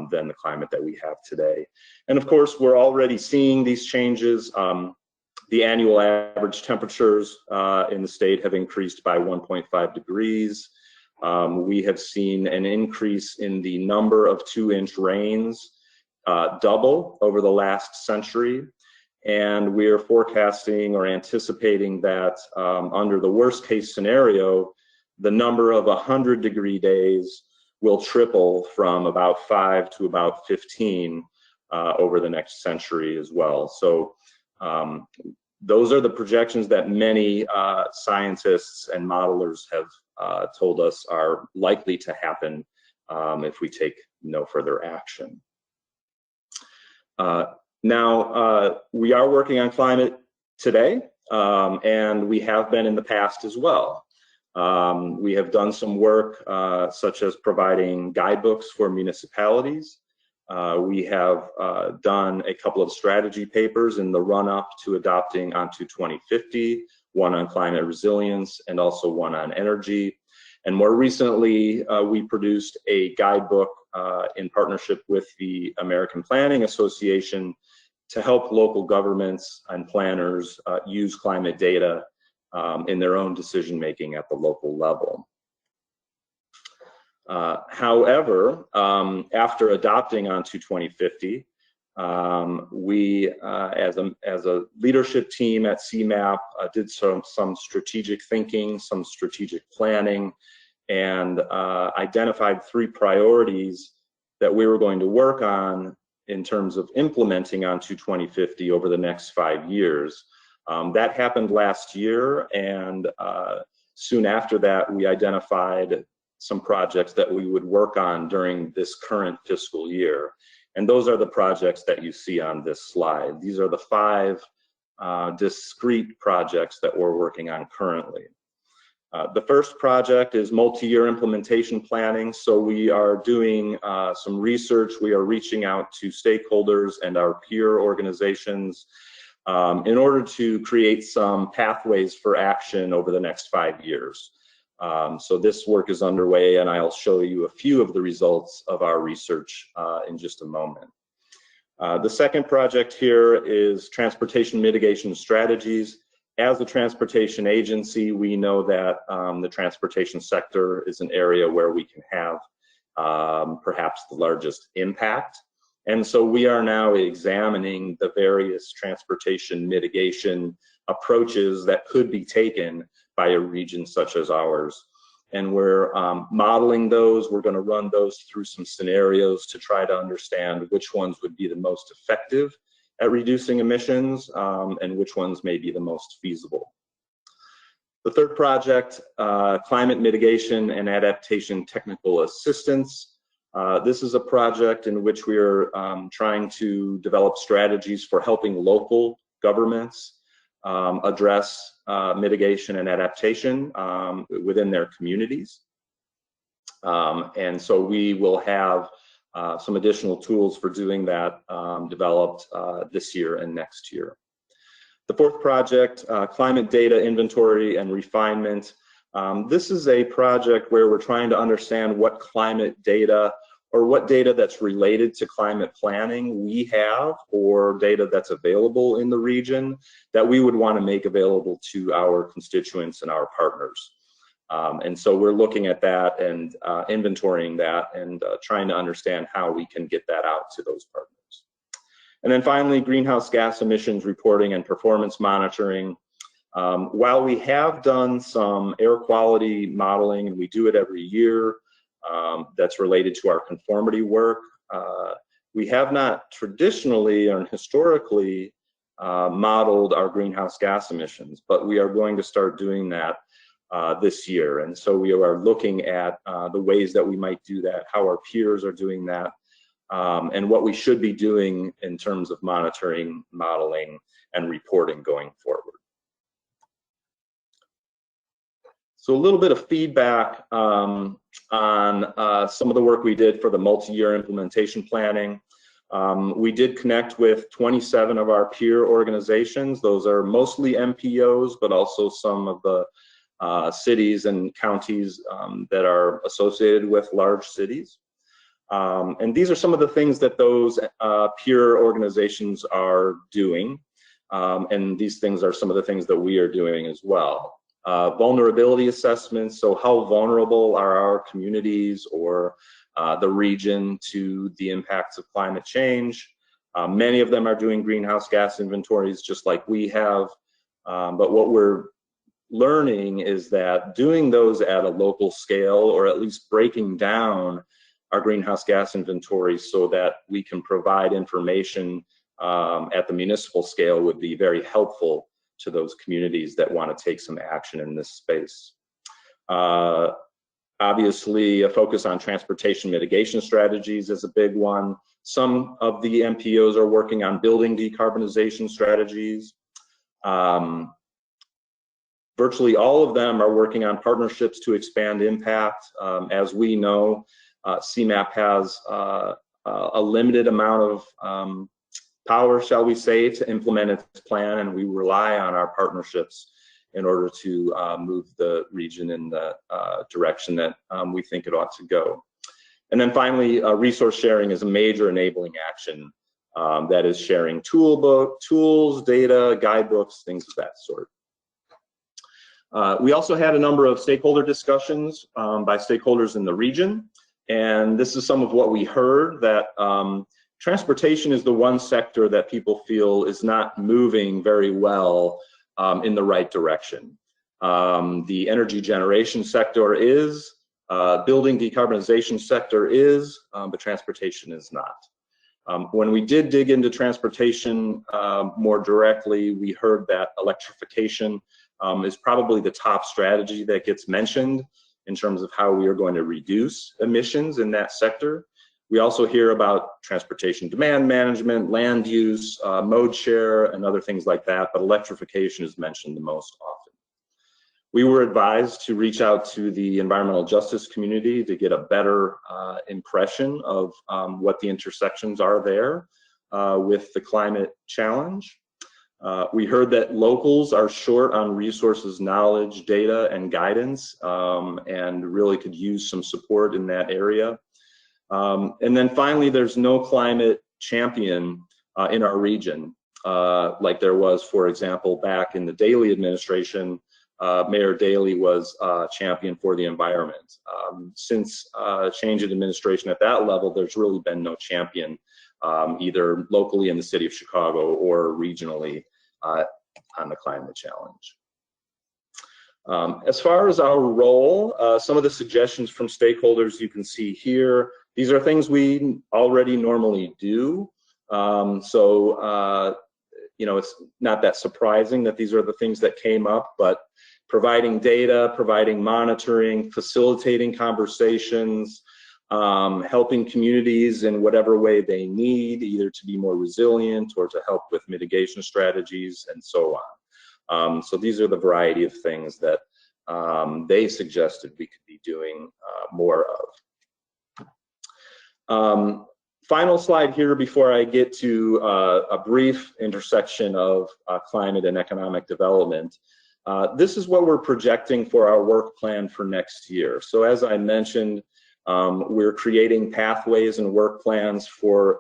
than the climate that we have today. And of course, we're already seeing these changes. The annual average temperatures in the state have increased by 1.5 degrees. We have seen an increase in the number of 2-inch rains double over the last century. And we are forecasting or anticipating that under the worst case scenario, the number of 100-degree days will triple from about 5 to about 15 over the next century as well. So those are the projections that many scientists and modelers have told us are likely to happen if we take no further action. Now, we are working on climate today, and we have been in the past as well. We have done some work such as providing guidebooks for municipalities. We have done a couple of strategy papers in the run-up to adopting onto 2050, one on climate resilience and also one on energy. And more recently, we produced a guidebook in partnership with the American Planning Association to help local governments and planners use climate data in their own decision-making at the local level. However, after adopting onto 2050, we, as a leadership team at CMAP, did some strategic thinking, some strategic planning, and identified 3 priorities that we were going to work on in terms of implementing onto 2050 over the next 5 years. That happened last year, and soon after that, we identified some projects that we would work on during this current fiscal year. And those are the projects that you see on this slide. These are the 5 discrete projects that we're working on currently. The first project is multi-year implementation planning. So we are doing some research. We are reaching out to stakeholders and our peer organizations in order to create some pathways for action over the next 5 years. So this work is underway, and I'll show you a few of the results of our research in just a moment. The second project here is transportation mitigation strategies. As a transportation agency, we know that the transportation sector is an area where we can have perhaps the largest impact. And so we are now examining the various transportation mitigation approaches that could be taken by a region such as ours. And we're modeling those. We're going to run those through some scenarios to try to understand which ones would be the most effective at reducing emissions and which ones may be the most feasible. The third project, climate mitigation and adaptation technical assistance. This is a project in which we are trying to develop strategies for helping local governments address mitigation and adaptation within their communities. And so we will have some additional tools for doing that developed this year and next year. The fourth project, climate data inventory and refinement. This is a project where we're trying to understand what climate data or what data that's related to climate planning we have, or data that's available in the region that we would want to make available to our constituents and our partners. And so we're looking at that and inventorying that and trying to understand how we can get that out to those partners. And then finally, greenhouse gas emissions reporting and performance monitoring. While we have done some air quality modeling, and we do it every year, that's related to our conformity work, we have not traditionally or historically modeled our greenhouse gas emissions, but we are going to start doing that this year. And so we are looking at the ways that we might do that, how our peers are doing that, and what we should be doing in terms of monitoring, modeling, and reporting going forward. So a little bit of feedback on some of the work we did for the multi-year implementation planning. We did connect with 27 of our peer organizations. Those are mostly MPOs, but also some of the cities and counties that are associated with large cities. And these are some of the things that those peer organizations are doing. And these things are some of the things that we are doing as well. Vulnerability assessments, so how vulnerable are our communities or the region to the impacts of climate change. Many of them are doing greenhouse gas inventories just like we have, but what we're learning is that doing those at a local scale, or at least breaking down our greenhouse gas inventory so that we can provide information at the municipal scale, would be very helpful to those communities that want to take some action in this space. Obviously, a focus on transportation mitigation strategies is a big one. Some of the MPOs are working on building decarbonization strategies. Virtually all of them are working on partnerships to expand impact. As we know, CMAP has a limited amount of power, shall we say, to implement its plan, and we rely on our partnerships in order to move the region in the direction that we think it ought to go. And then finally, resource sharing is a major enabling action that is sharing tools, data, guidebooks, things of that sort. We also had a number of stakeholder discussions by stakeholders in the region, and this is some of what we heard, that transportation is the one sector that people feel is not moving very well in the right direction. The energy generation sector is, building decarbonization sector is, but transportation is not. When we did dig into transportation more directly, we heard that electrification is probably the top strategy that gets mentioned in terms of how we are going to reduce emissions in that sector. We also hear about transportation demand management, land use, mode share, and other things like that, but electrification is mentioned the most often. We were advised to reach out to the environmental justice community to get a better impression of what the intersections are there with the climate challenge. We heard that locals are short on resources, knowledge, data, and guidance, and really could use some support in that area. And then finally, there's no climate champion in our region, like there was, for example, back in the Daley administration. Mayor Daley was champion for the environment. Since change in administration at that level, there's really been no champion, either locally in the city of Chicago or regionally on the climate challenge. As far as our role, some of the suggestions from stakeholders you can see here. These are things we already normally do. So, you know, it's not that surprising that these are the things that came up, but providing data, providing monitoring, facilitating conversations, helping communities in whatever way they need, either to be more resilient or to help with mitigation strategies and so on. So these are the variety of things that they suggested we could be doing more of. Final slide here before I get to a brief intersection of climate and economic development. This is what we're projecting for our work plan for next year. So as I mentioned, we're creating pathways and work plans for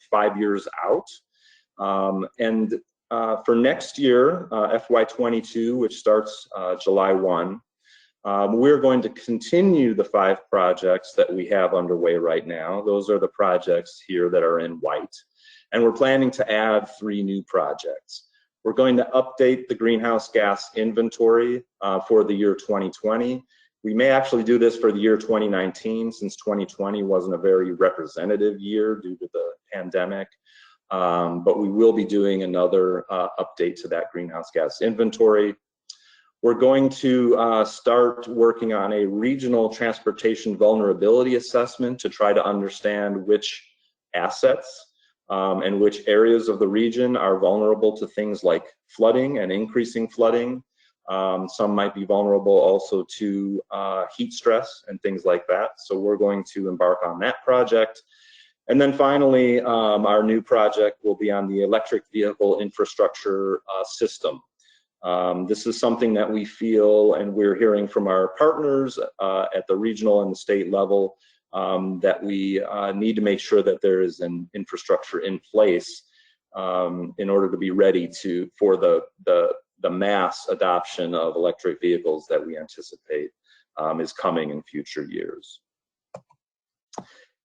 5 years out. And for next year, FY22, which starts July 1, We're going to continue the 5 projects that we have underway right now. Those are the projects here that are in white. And we're planning to add 3 new projects. We're going to update the greenhouse gas inventory for the year 2020. We may actually do this for the year 2019, since 2020 wasn't a very representative year due to the pandemic. But we will be doing another update to that greenhouse gas inventory. We're going to start working on a regional transportation vulnerability assessment to try to understand which assets and which areas of the region are vulnerable to things like flooding and increasing flooding. Some might be vulnerable also to heat stress and things like that. So we're going to embark on that project. And then finally, our new project will be on the electric vehicle infrastructure system. This is something that we feel, and we're hearing from our partners at the regional and the state level, that we need to make sure that there is an infrastructure in place in order to be ready for the mass adoption of electric vehicles that we anticipate is coming in future years.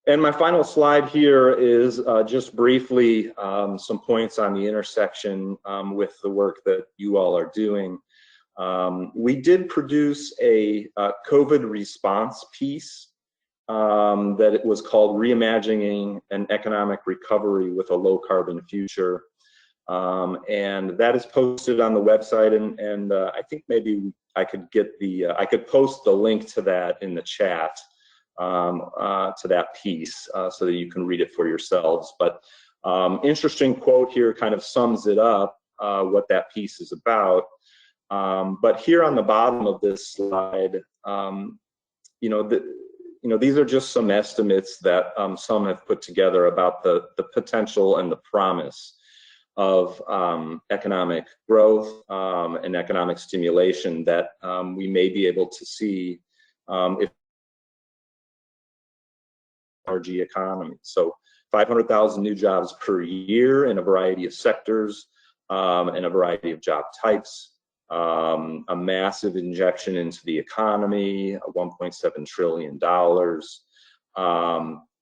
And my final slide here is just briefly some points on the intersection with the work that you all are doing. We did produce a COVID response piece that it was called Reimagining an Economic Recovery with a Low Carbon Future. And that is posted on the website, and I think maybe I could get I could post the link to that in the chat, to that piece, so that you can read it for yourselves. But interesting quote here kind of sums it up, what that piece is about. But here on the bottom of this slide, these are just some estimates that some have put together about the potential and the promise of economic growth and economic stimulation that we may be able to see if RG economy. So 500,000 new jobs per year in a variety of sectors and a variety of job types. A massive injection into the economy, $1.7 trillion.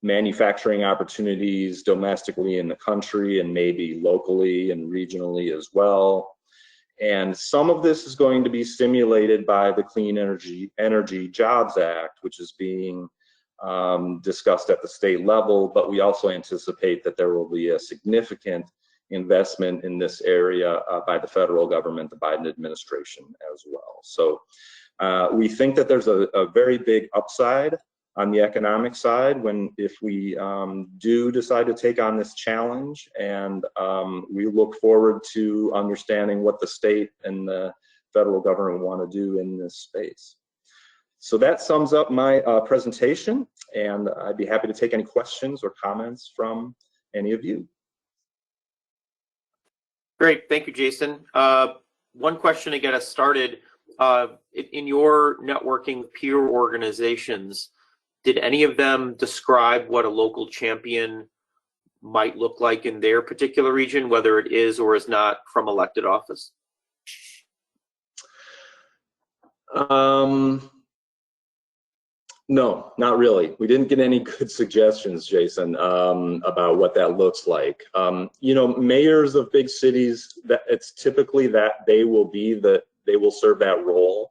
Manufacturing opportunities domestically in the country and maybe locally and regionally as well. And some of this is going to be stimulated by the Clean Energy Jobs Act, which is being discussed at the state level, but we also anticipate that there will be a significant investment in this area by the federal government, the Biden administration as well. So we think that there's a very big upside on the economic side if we do decide to take on this challenge, and we look forward to understanding what the state and the federal government want to do in this space. So that sums up my presentation, and I'd be happy to take any questions or comments from any of you. Great, thank you, Jason. One question to get us started. In your networking peer organizations, did any of them describe what a local champion might look like in their particular region, whether it is or is not from elected office? No, not really. We didn't get any good suggestions, Jason, about what that looks like. Mayors of big cities, it's typically that they will serve that role.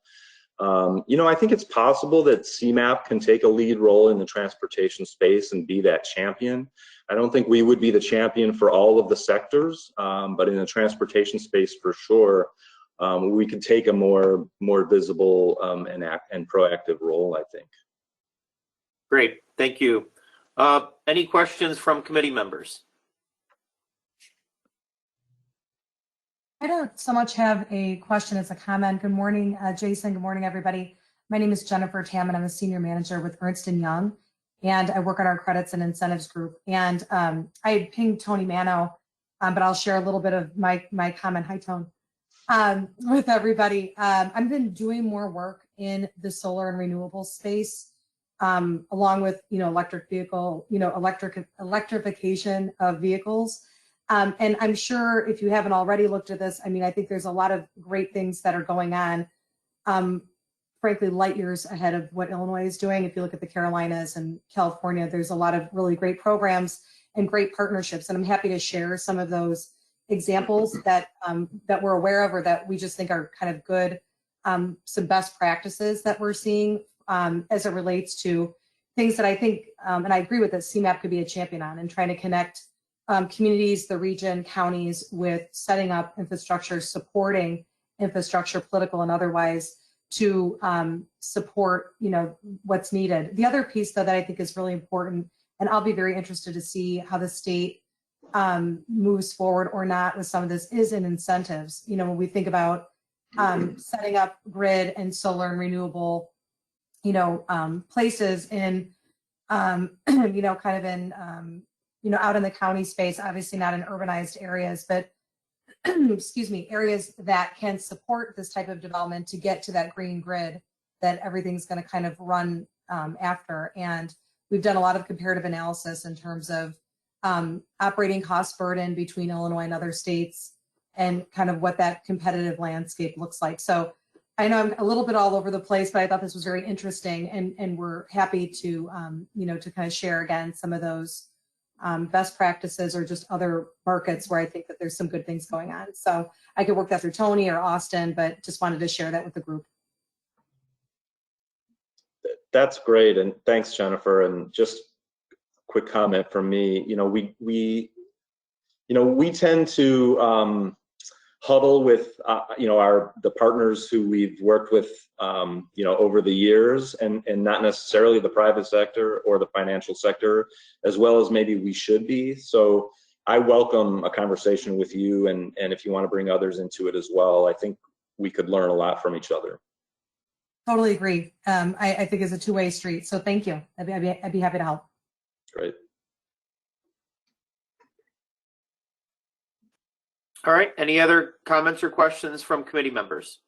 I think it's possible that CMAP can take a lead role in the transportation space and be that champion. I don't think we would be the champion for all of the sectors, but in the transportation space for sure, we could take a more visible and proactive role, I think. Great, thank you. Any questions from committee members? I don't so much have a question as a comment. Good morning, Jason. Good morning, everybody. My name is Jennifer Tam, and I'm a senior manager with Ernst & Young, and I work on our credits and incentives group. And I had pinged Tony Mano, but I'll share a little bit of my comment. Hi, Tone. With everybody. I've been doing more work in the solar and renewable space, along with electrification of vehicles. And I'm sure if you haven't already looked at this, I think there's a lot of great things that are going on. frankly light years ahead of what Illinois is doing. If you look at the Carolinas and California, there's a lot of really great programs and great partnerships. And I'm happy to share some of those examples that that we're aware of or that we just think are kind of good, some best practices that we're seeing as it relates to things that I think, and I agree with that, CMAP could be a champion on, and trying to connect communities, the region, counties with setting up infrastructure, supporting infrastructure, political and otherwise, to support, you know, what's needed. The other piece, though, that I think is really important, and I'll be very interested to see how the state moves forward or not with some of this, is in incentives. You know, when we think about setting up grid and solar and renewable, you know, places in, you know, kind of in, you know, out in the county space, obviously not in urbanized areas, but excuse me, areas that can support this type of development to get to that green grid that everything's going to kind of run after. And we've done a lot of comparative analysis in terms of operating cost burden between Illinois and other states and kind of what that competitive landscape looks like. So I know I'm a little bit all over the place, but I thought this was very interesting, and we're happy to, you know, to kind of share again some of those best practices or just other markets where I think that there's some good things going on. So I could work that through Tony or Austin, but just wanted to share that with the group. That's great, and thanks, Jennifer. And just quick comment from me. You know, we tend to huddle with you know, the partners who we've worked with you know, over the years, and not necessarily the private sector or the financial sector as well as maybe we should be. So I welcome a conversation with you, and if you want to bring others into it as well, I think we could learn a lot from each other. Totally agree. I think it's a two-way street. So thank you. I'd be happy to help. Great. All right. Any other comments or questions from committee members?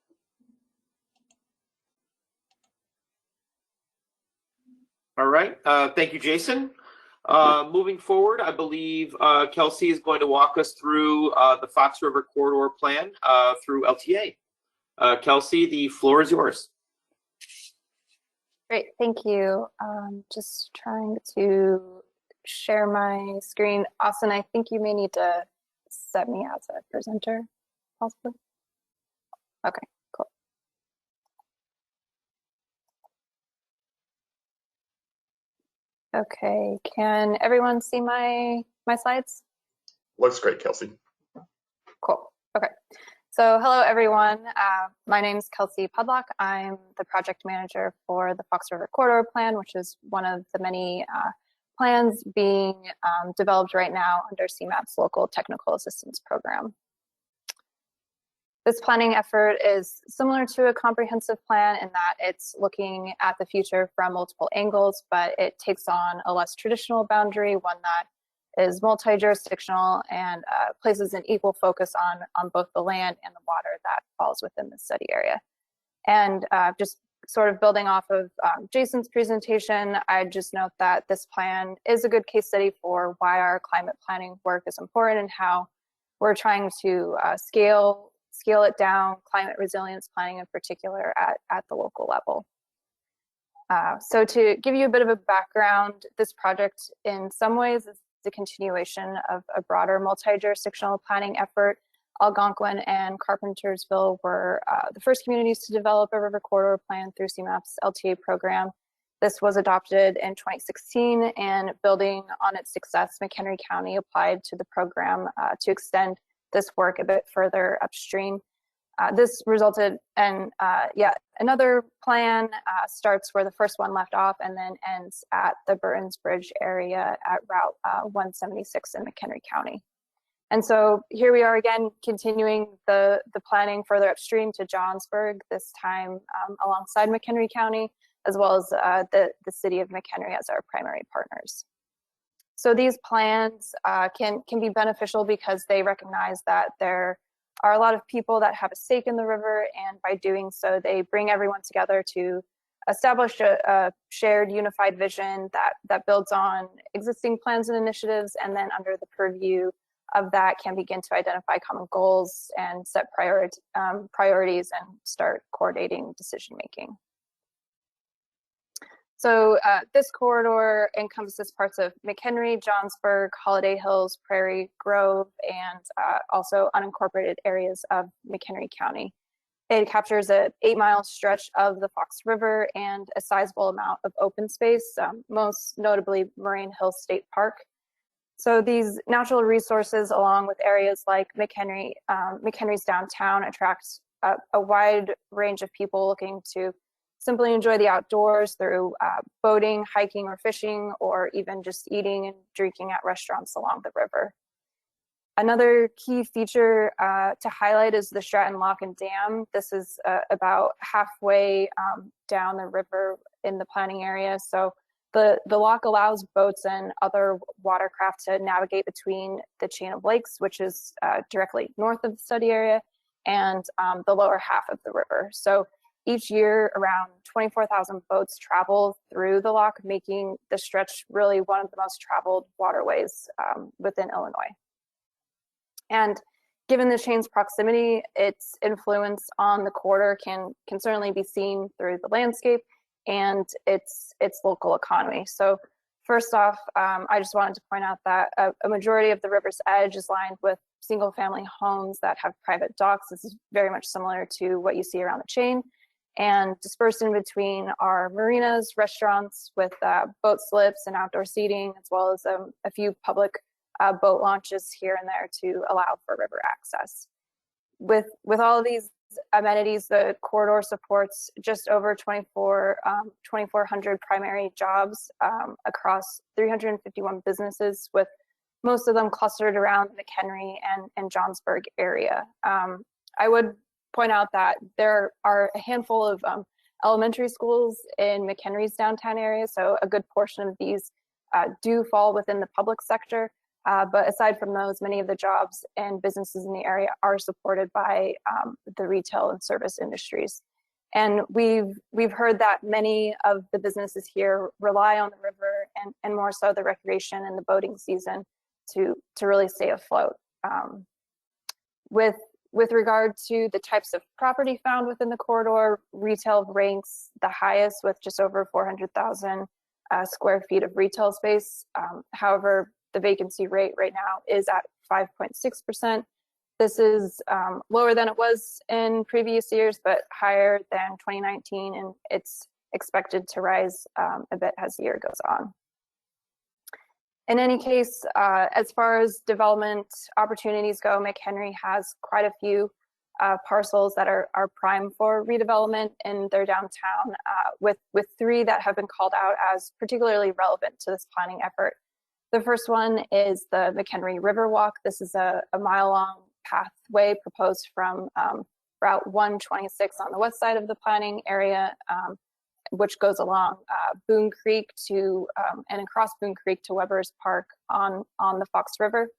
All right. Thank you, Jason. Moving forward, I believe Kelsey is going to walk us through the Fox River Corridor Plan through LTA. Kelsey, the floor is yours. Great, thank you. Just trying to share my screen. Austin, I think you may need to set me as a presenter, possibly. Okay, cool. Okay, can everyone see my slides? Looks great, Kelsey. Cool. Okay. So hello, everyone. My name is Kelsey Pudlock. I'm the project manager for the Fox River Corridor Plan, which is one of the many plans being developed right now under CMAP's local technical assistance program. This planning effort is similar to a comprehensive plan in that it's looking at the future from multiple angles, but it takes on a less traditional boundary, one that is multi-jurisdictional and places an equal focus on both the land and the water that falls within the study area. And just sort of building off of Jason's presentation, I just note that this plan is a good case study for why our climate planning work is important and how we're trying to scale it down, climate resilience planning in particular at the local level. So to give you a bit of a background, this project in some ways is the continuation of a broader multi-jurisdictional planning effort. Algonquin and Carpentersville were the first communities to develop a river corridor plan through CMAP's LTA program. This was adopted in 2016, and building on its success, McHenry County applied to the program to extend this work a bit further upstream. This resulted in yet another plan, starts where the first one left off and then ends at the Burtons Bridge area at Route 176 in McHenry County. And so here we are again, continuing the planning further upstream to Johnsburg, this time alongside McHenry County, as well as the city of McHenry as our primary partners. So these plans can be beneficial because they recognize that there are a lot of people that have a stake in the river, and by doing so, they bring everyone together to establish a shared unified vision that builds on existing plans and initiatives, and then under the purview of that can begin to identify common goals and set priorities and start coordinating decision making. So this corridor encompasses parts of McHenry, Johnsburg, Holiday Hills, Prairie Grove, and also unincorporated areas of McHenry County. It captures an 8-mile stretch of the Fox River and a sizable amount of open space, most notably Moraine Hills State Park. So these natural resources, along with areas like McHenry, McHenry's downtown, attract a wide range of people looking to simply enjoy the outdoors through boating, hiking, or fishing, or even just eating and drinking at restaurants along the river. Another key feature to highlight is the Stratton Lock and Dam. This is about halfway down the river in the planning area. So the lock allows boats and other watercraft to navigate between the chain of lakes, which is directly north of the study area, and the lower half of the river. So each year, around 24,000 boats travel through the lock, making the stretch really one of the most traveled waterways within Illinois. And given the chain's proximity, its influence on the corridor can certainly be seen through the landscape and its local economy. So first off, I just wanted to point out that a majority of the river's edge is lined with single-family homes that have private docks. This is very much similar to what you see around the chain. And dispersed in between are marinas, restaurants with boat slips and outdoor seating, as well as a few public boat launches here and there to allow for river access. With all of these amenities, the corridor supports just over 2,400 primary jobs across 351 businesses, with most of them clustered around the McHenry and Johnsburg area. I would point out that there are a handful of elementary schools in McHenry's downtown area, so a good portion of these do fall within the public sector. But aside from those, many of the jobs and businesses in the area are supported by the retail and service industries. And we've heard that many of the businesses here rely on the river and more so the recreation and the boating season to really stay afloat. With regard to the types of property found within the corridor, retail ranks the highest with just over 400,000 square feet of retail space. However, the vacancy rate right now is at 5.6%. This is lower than it was in previous years, but higher than 2019, and it's expected to rise a bit as the year goes on. In any case, as far as development opportunities go, McHenry has quite a few parcels that are prime for redevelopment in their downtown, with 3 that have been called out as particularly relevant to this planning effort. The first one is the McHenry Riverwalk. This is a mile-long pathway proposed from Route 126 on the west side of the planning area, which goes along Boone Creek to and across Boone Creek to Weber's Park on the Fox River.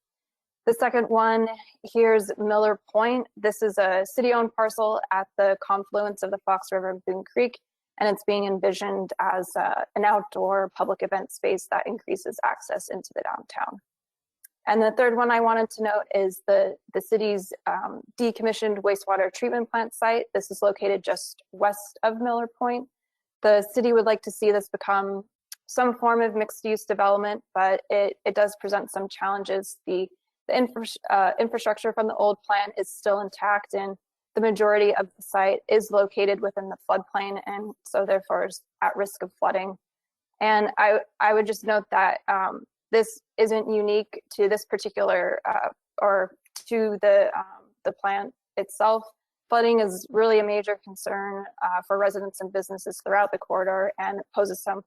The second one, here's Miller Point. This is a city-owned parcel at the confluence of the Fox River and Boone Creek, and it's being envisioned as an outdoor public event space that increases access into the downtown. And the third one I wanted to note is the city's decommissioned wastewater treatment plant site. This is located just west of Miller Point. The city would like to see this become some form of mixed-use development, but it does present some challenges. The infrastructure from the old plant is still intact, and the majority of the site is located within the floodplain, and so therefore is at risk of flooding. And I would just note that this isn't unique to this particular or to the plant itself. Flooding is really a major concern for residents and businesses throughout the corridor, and it poses some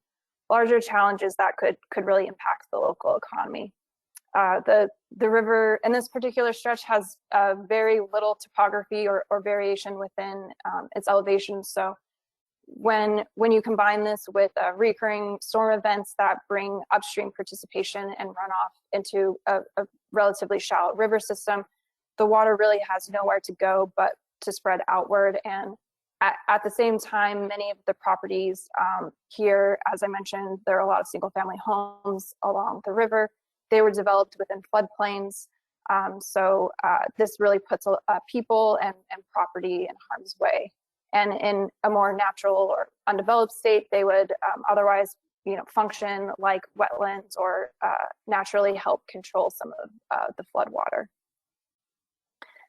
larger challenges that could really impact the local economy. The river in this particular stretch has very little topography or variation within its elevation. So when you combine this with recurring storm events that bring upstream precipitation and runoff into a relatively shallow river system, the water really has nowhere to go but to spread outward. And at the same time, many of the properties here, as I mentioned, there are a lot of single family homes along the river. They were developed within floodplains. So this really puts people and property in harm's way. and in a more natural or undeveloped state, they would otherwise function like wetlands or naturally help control some of the flood water.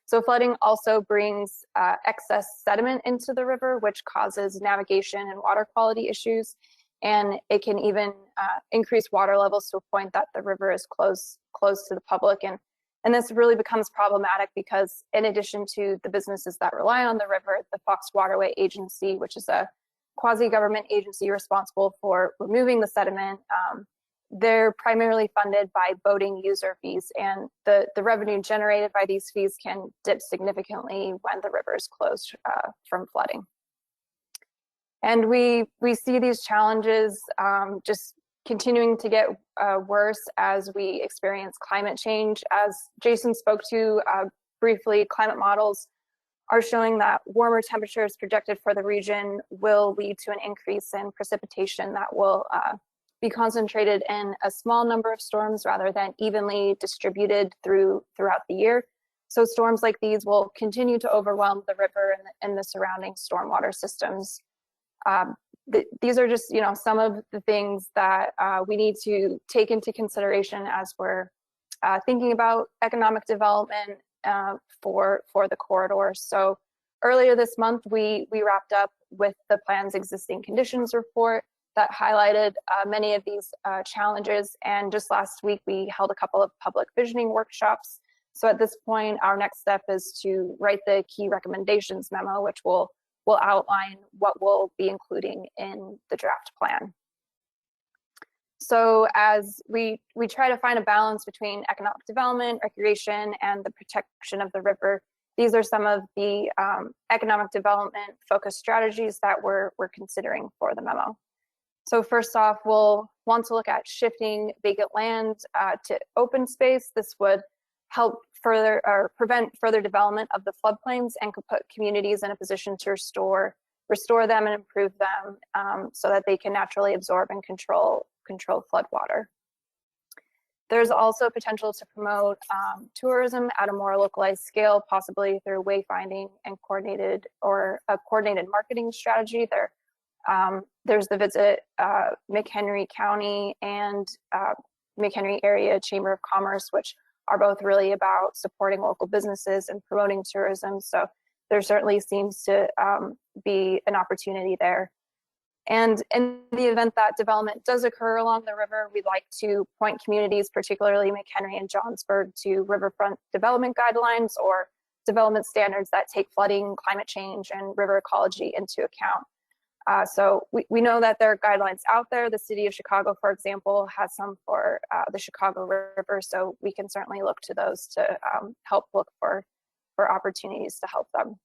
So flooding also brings excess sediment into the river, which causes navigation and water quality issues. And it can even increase water levels to a point that the river is close to the public. And this really becomes problematic because in addition to the businesses that rely on the river, the Fox Waterway Agency, which is a quasi-government agency responsible for removing the sediment, they're primarily funded by boating user fees, and the revenue generated by these fees can dip significantly when the river is closed from flooding. And we see these challenges just continuing to get worse as we experience climate change. As Jason spoke to briefly, climate models are showing that warmer temperatures projected for the region will lead to an increase in precipitation that will be concentrated in a small number of storms rather than evenly distributed throughout the year. So storms like these will continue to overwhelm the river and the surrounding stormwater systems. These are just, some of the things that we need to take into consideration as we're thinking about economic development for the corridor. So earlier this month, we wrapped up with the plan's existing conditions report that highlighted many of these challenges. And just last week, we held a couple of public visioning workshops. So at this point, our next step is to write the key recommendations memo, which will outline what we'll be including in the draft plan. So as we try to find a balance between economic development, recreation, and the protection of the river, these are some of the economic development focused strategies that we're considering for the memo. So first off, we'll want to look at shifting vacant land to open space. This would help further or prevent further development of the floodplains and could put communities in a position to restore them and improve them so that they can naturally absorb and control floodwater. There's also potential to promote tourism at a more localized scale, possibly through wayfinding and coordinated marketing strategy. There's the Visit McHenry County and McHenry Area Chamber of Commerce, which are both really about supporting local businesses and promoting tourism. So there certainly seems to be an opportunity there. And in the event that development does occur along the river, we'd like to point communities, particularly McHenry and Johnsburg, to riverfront development guidelines or development standards that take flooding, climate change, and river ecology into account. So we know that there are guidelines out there. The city of Chicago, for example, has some for the Chicago River, so we can certainly look to those to help look for opportunities to help them.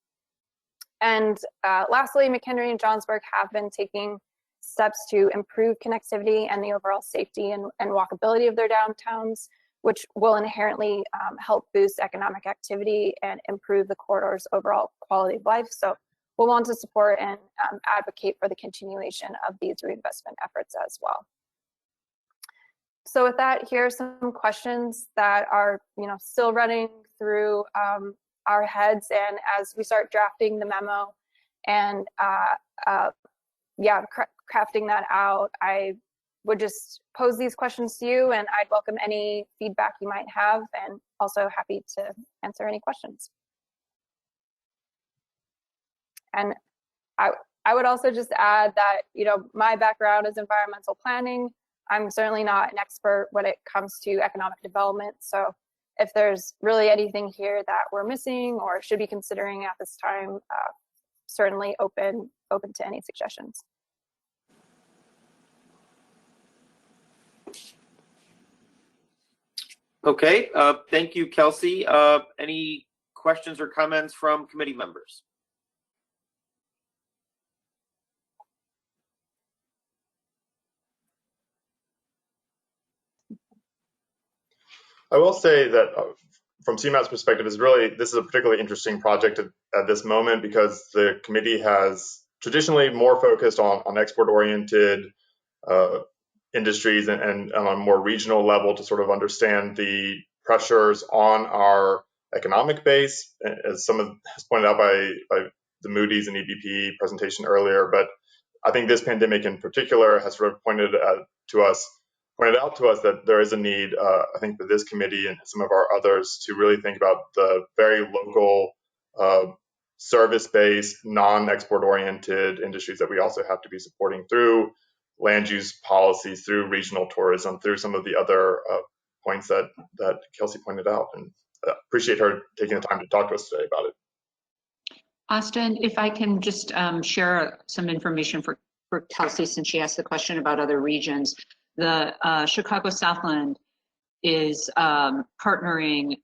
And lastly, McHenry and Johnsburg have been taking steps to improve connectivity and the overall safety and walkability of their downtowns, which will inherently help boost economic activity and improve the corridor's overall quality of life. So we'll want to support and advocate for the continuation of these reinvestment efforts as well. So with that, here are some questions that are still running through our heads, and as we start drafting the memo and crafting that out, I would just pose these questions to you, and I'd welcome any feedback you might have, and also happy to answer any questions. And I would also just add that, my background is environmental planning. I'm certainly not an expert when it comes to economic development. So if there's really anything here that we're missing or should be considering at this time, certainly open to any suggestions. Okay, thank you, Kelsey. Any questions or comments from committee members? I will say that from CMAP's perspective, this is a particularly interesting project at this moment because the committee has traditionally more focused on export-oriented industries and on a more regional level to sort of understand the pressures on our economic base, as some of has pointed out by the Moody's and EBP presentation earlier, but I think this pandemic in particular has sort of pointed out to us that there is a need, I think, for this committee and some of our others to really think about the very local, service-based, non-export-oriented industries that we also have to be supporting through land use policies, through regional tourism, through some of the other points that Kelsey pointed out. And appreciate her taking the time to talk to us today about it. Austin, if I can just share some information for Kelsey, since she asked the question about other regions. The Chicago Southland is partnering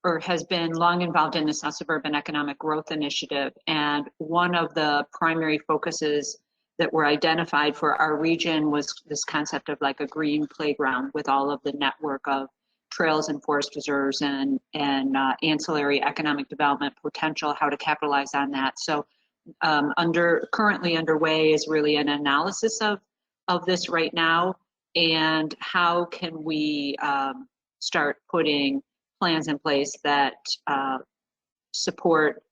or has been long involved in the South Suburban Economic Growth Initiative. And one of the primary focuses that were identified for our region was this concept of like a green playground with all of the network of trails and forest reserves and ancillary economic development potential, how to capitalize on that. So currently underway is really an analysis of this right now, and how can we start putting plans in place that support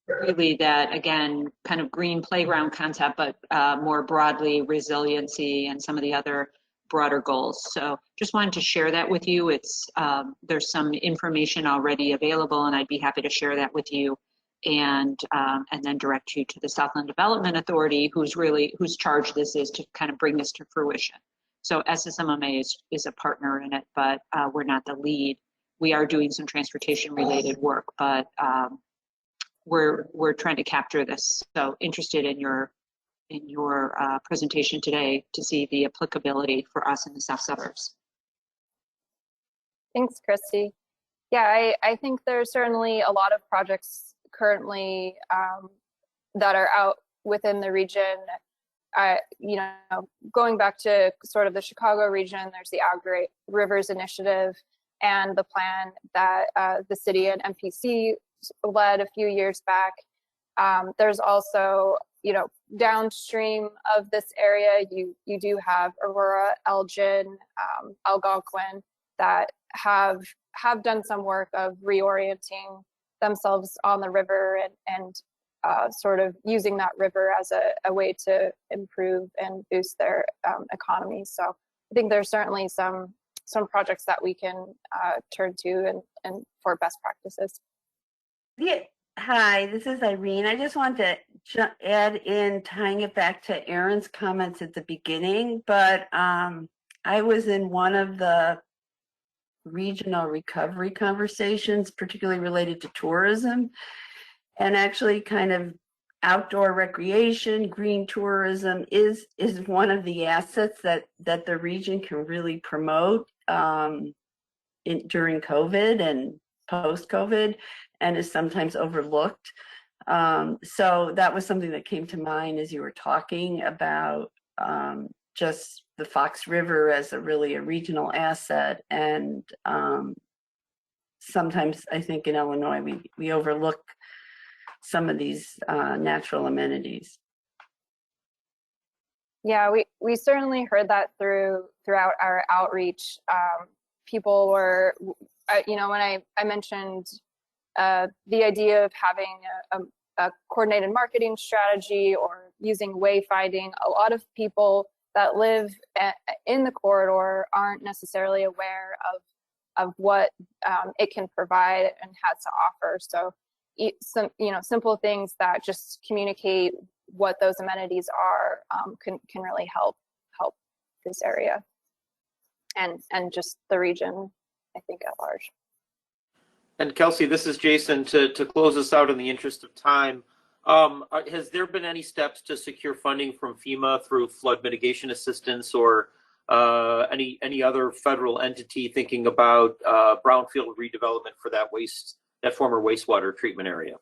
really that, again, kind of green playground concept, but more broadly resiliency and some of the other broader goals. So just wanted to share that with you. It's there's some information already available, and I'd be happy to share that with you, and then direct you to the Southland Development Authority, whose charge this is to kind of bring this to fruition. So SSMMA is a partner in it, but we're not the lead. We are doing some transportation related work, but we're trying to capture this. So interested in your presentation today to see the applicability for us in the South Suburbs. Thanks, Christy. Yeah, I think there's certainly a lot of projects currently that are out within the region. You know, going back to sort of the Chicago region, there's the Ag Rivers Initiative and the plan that the city and MPC led a few years back. There's also, you know, downstream of this area, you do have Aurora, Elgin, Algonquin that have done some work of reorienting themselves on the river and sort of using that river as a way to improve and boost their economy. So I think there's certainly some projects that we can turn to and for best practices. Yeah. Hi, this is Irene. I just want to add in, tying it back to Aaron's comments at the beginning, but I was in one of the regional recovery conversations, particularly related to tourism, and actually kind of outdoor recreation, green tourism is one of the assets that the region can really promote during COVID and post-COVID, and is sometimes overlooked. So that was something that came to mind as you were talking about just the Fox River as a regional asset. And sometimes I think in Illinois, we overlook some of these natural amenities. Yeah, we certainly heard that throughout our outreach. People were, you know, when I mentioned the idea of having a coordinated marketing strategy or using wayfinding, a lot of people that live in the corridor aren't necessarily aware of what it can provide and has to offer. So some, you know, simple things that just communicate what those amenities are can really help this area and just the region, I think, at large. And Kelsey, this is Jason. To close us out in the interest of time, has there been any steps to secure funding from FEMA through flood mitigation assistance or any other federal entity thinking about brownfield redevelopment for that former wastewater treatment area?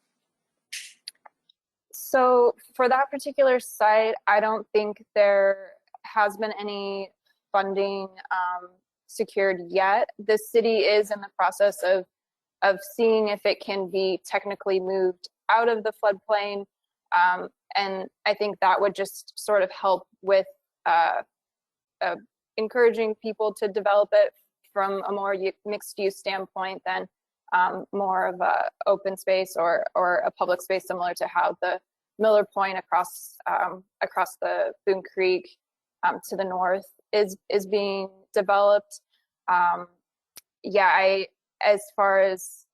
So for that particular site, I don't think there has been any funding secured yet. The city is in the process of seeing if it can be technically moved out of the floodplain. And I think that would just sort of help with encouraging people to develop it from a more mixed use standpoint than more of a open space or a public space similar to how the Miller Point across the Boone Creek to the north is being developed. As far as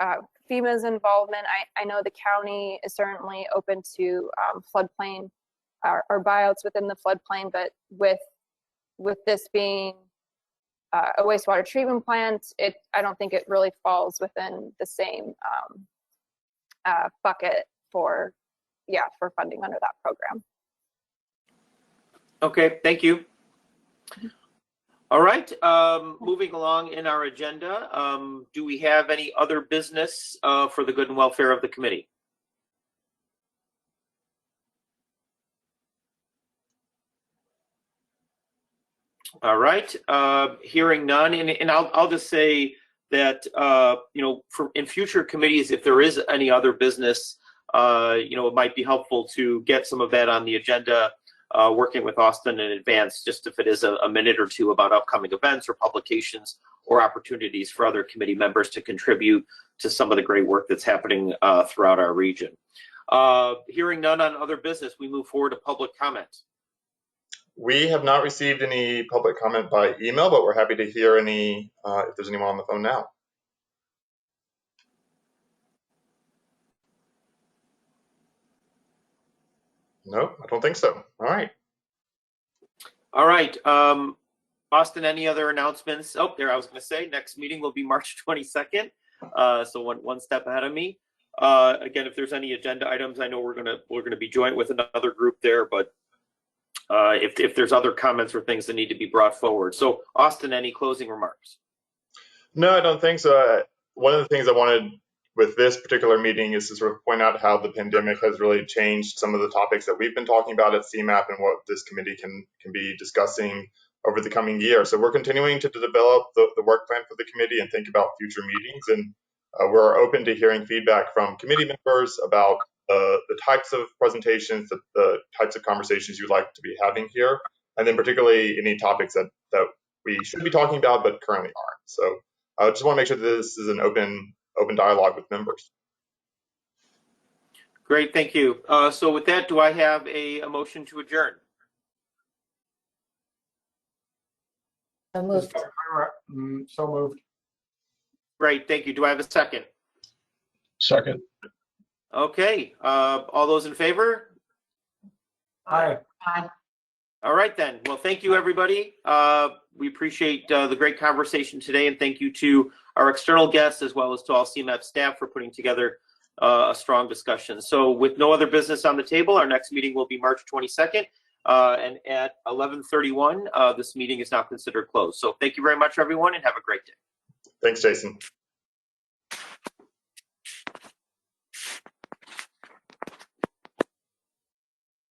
FEMA's involvement, I know the county is certainly open to floodplain or buyouts within the floodplain, but with this being a wastewater treatment plant, I don't think it really falls within the same bucket for funding under that program. Okay, thank you. All right, moving along in our agenda, do we have any other business for the good and welfare of the committee? All right, hearing none, and I'll just say that in future committees, if there is any other business, it might be helpful to get some of that on the agenda, working with Austin in advance, just if it is a minute or two about upcoming events or publications or opportunities for other committee members to contribute to some of the great work that's happening throughout our region. Hearing none on other business, we move forward to public comment. We have not received any public comment by email, but we're happy to hear any if there's anyone on the phone now. Nope, I don't think so. All right. All right. Austin, any other announcements? Oh, there, I was going to say next meeting will be March 22nd. So one step ahead of me. Again, if there's any agenda items, I know we're going to be joint with another group there, but if there's other comments or things that need to be brought forward. So Austin, any closing remarks? No, I don't think so. One of the things I wanted with this particular meeting is to sort of point out how the pandemic has really changed some of the topics that we've been talking about at CMAP and what this committee can be discussing over the coming year. So we're continuing to develop the work plan for the committee and think about future meetings. And we're open to hearing feedback from committee members about the types of presentations, the types of conversations you'd like to be having here, and then particularly any topics that we should be talking about but currently aren't. So I just want to make sure that this is an open dialogue with members. Great, thank you. So with that, do I have a motion to adjourn? So moved. Great, thank you. Do I have a second? Second. Okay, all those in favor? Aye. All right then. Well, thank you, everybody. We appreciate the great conversation today, and thank you to our external guests as well as to all CMAP staff for putting together a strong discussion. So with no other business on the table, our next meeting will be March 22nd, and at 11:31, this meeting is now considered closed. So thank you very much, everyone, and have a great day. Thanks, Jason.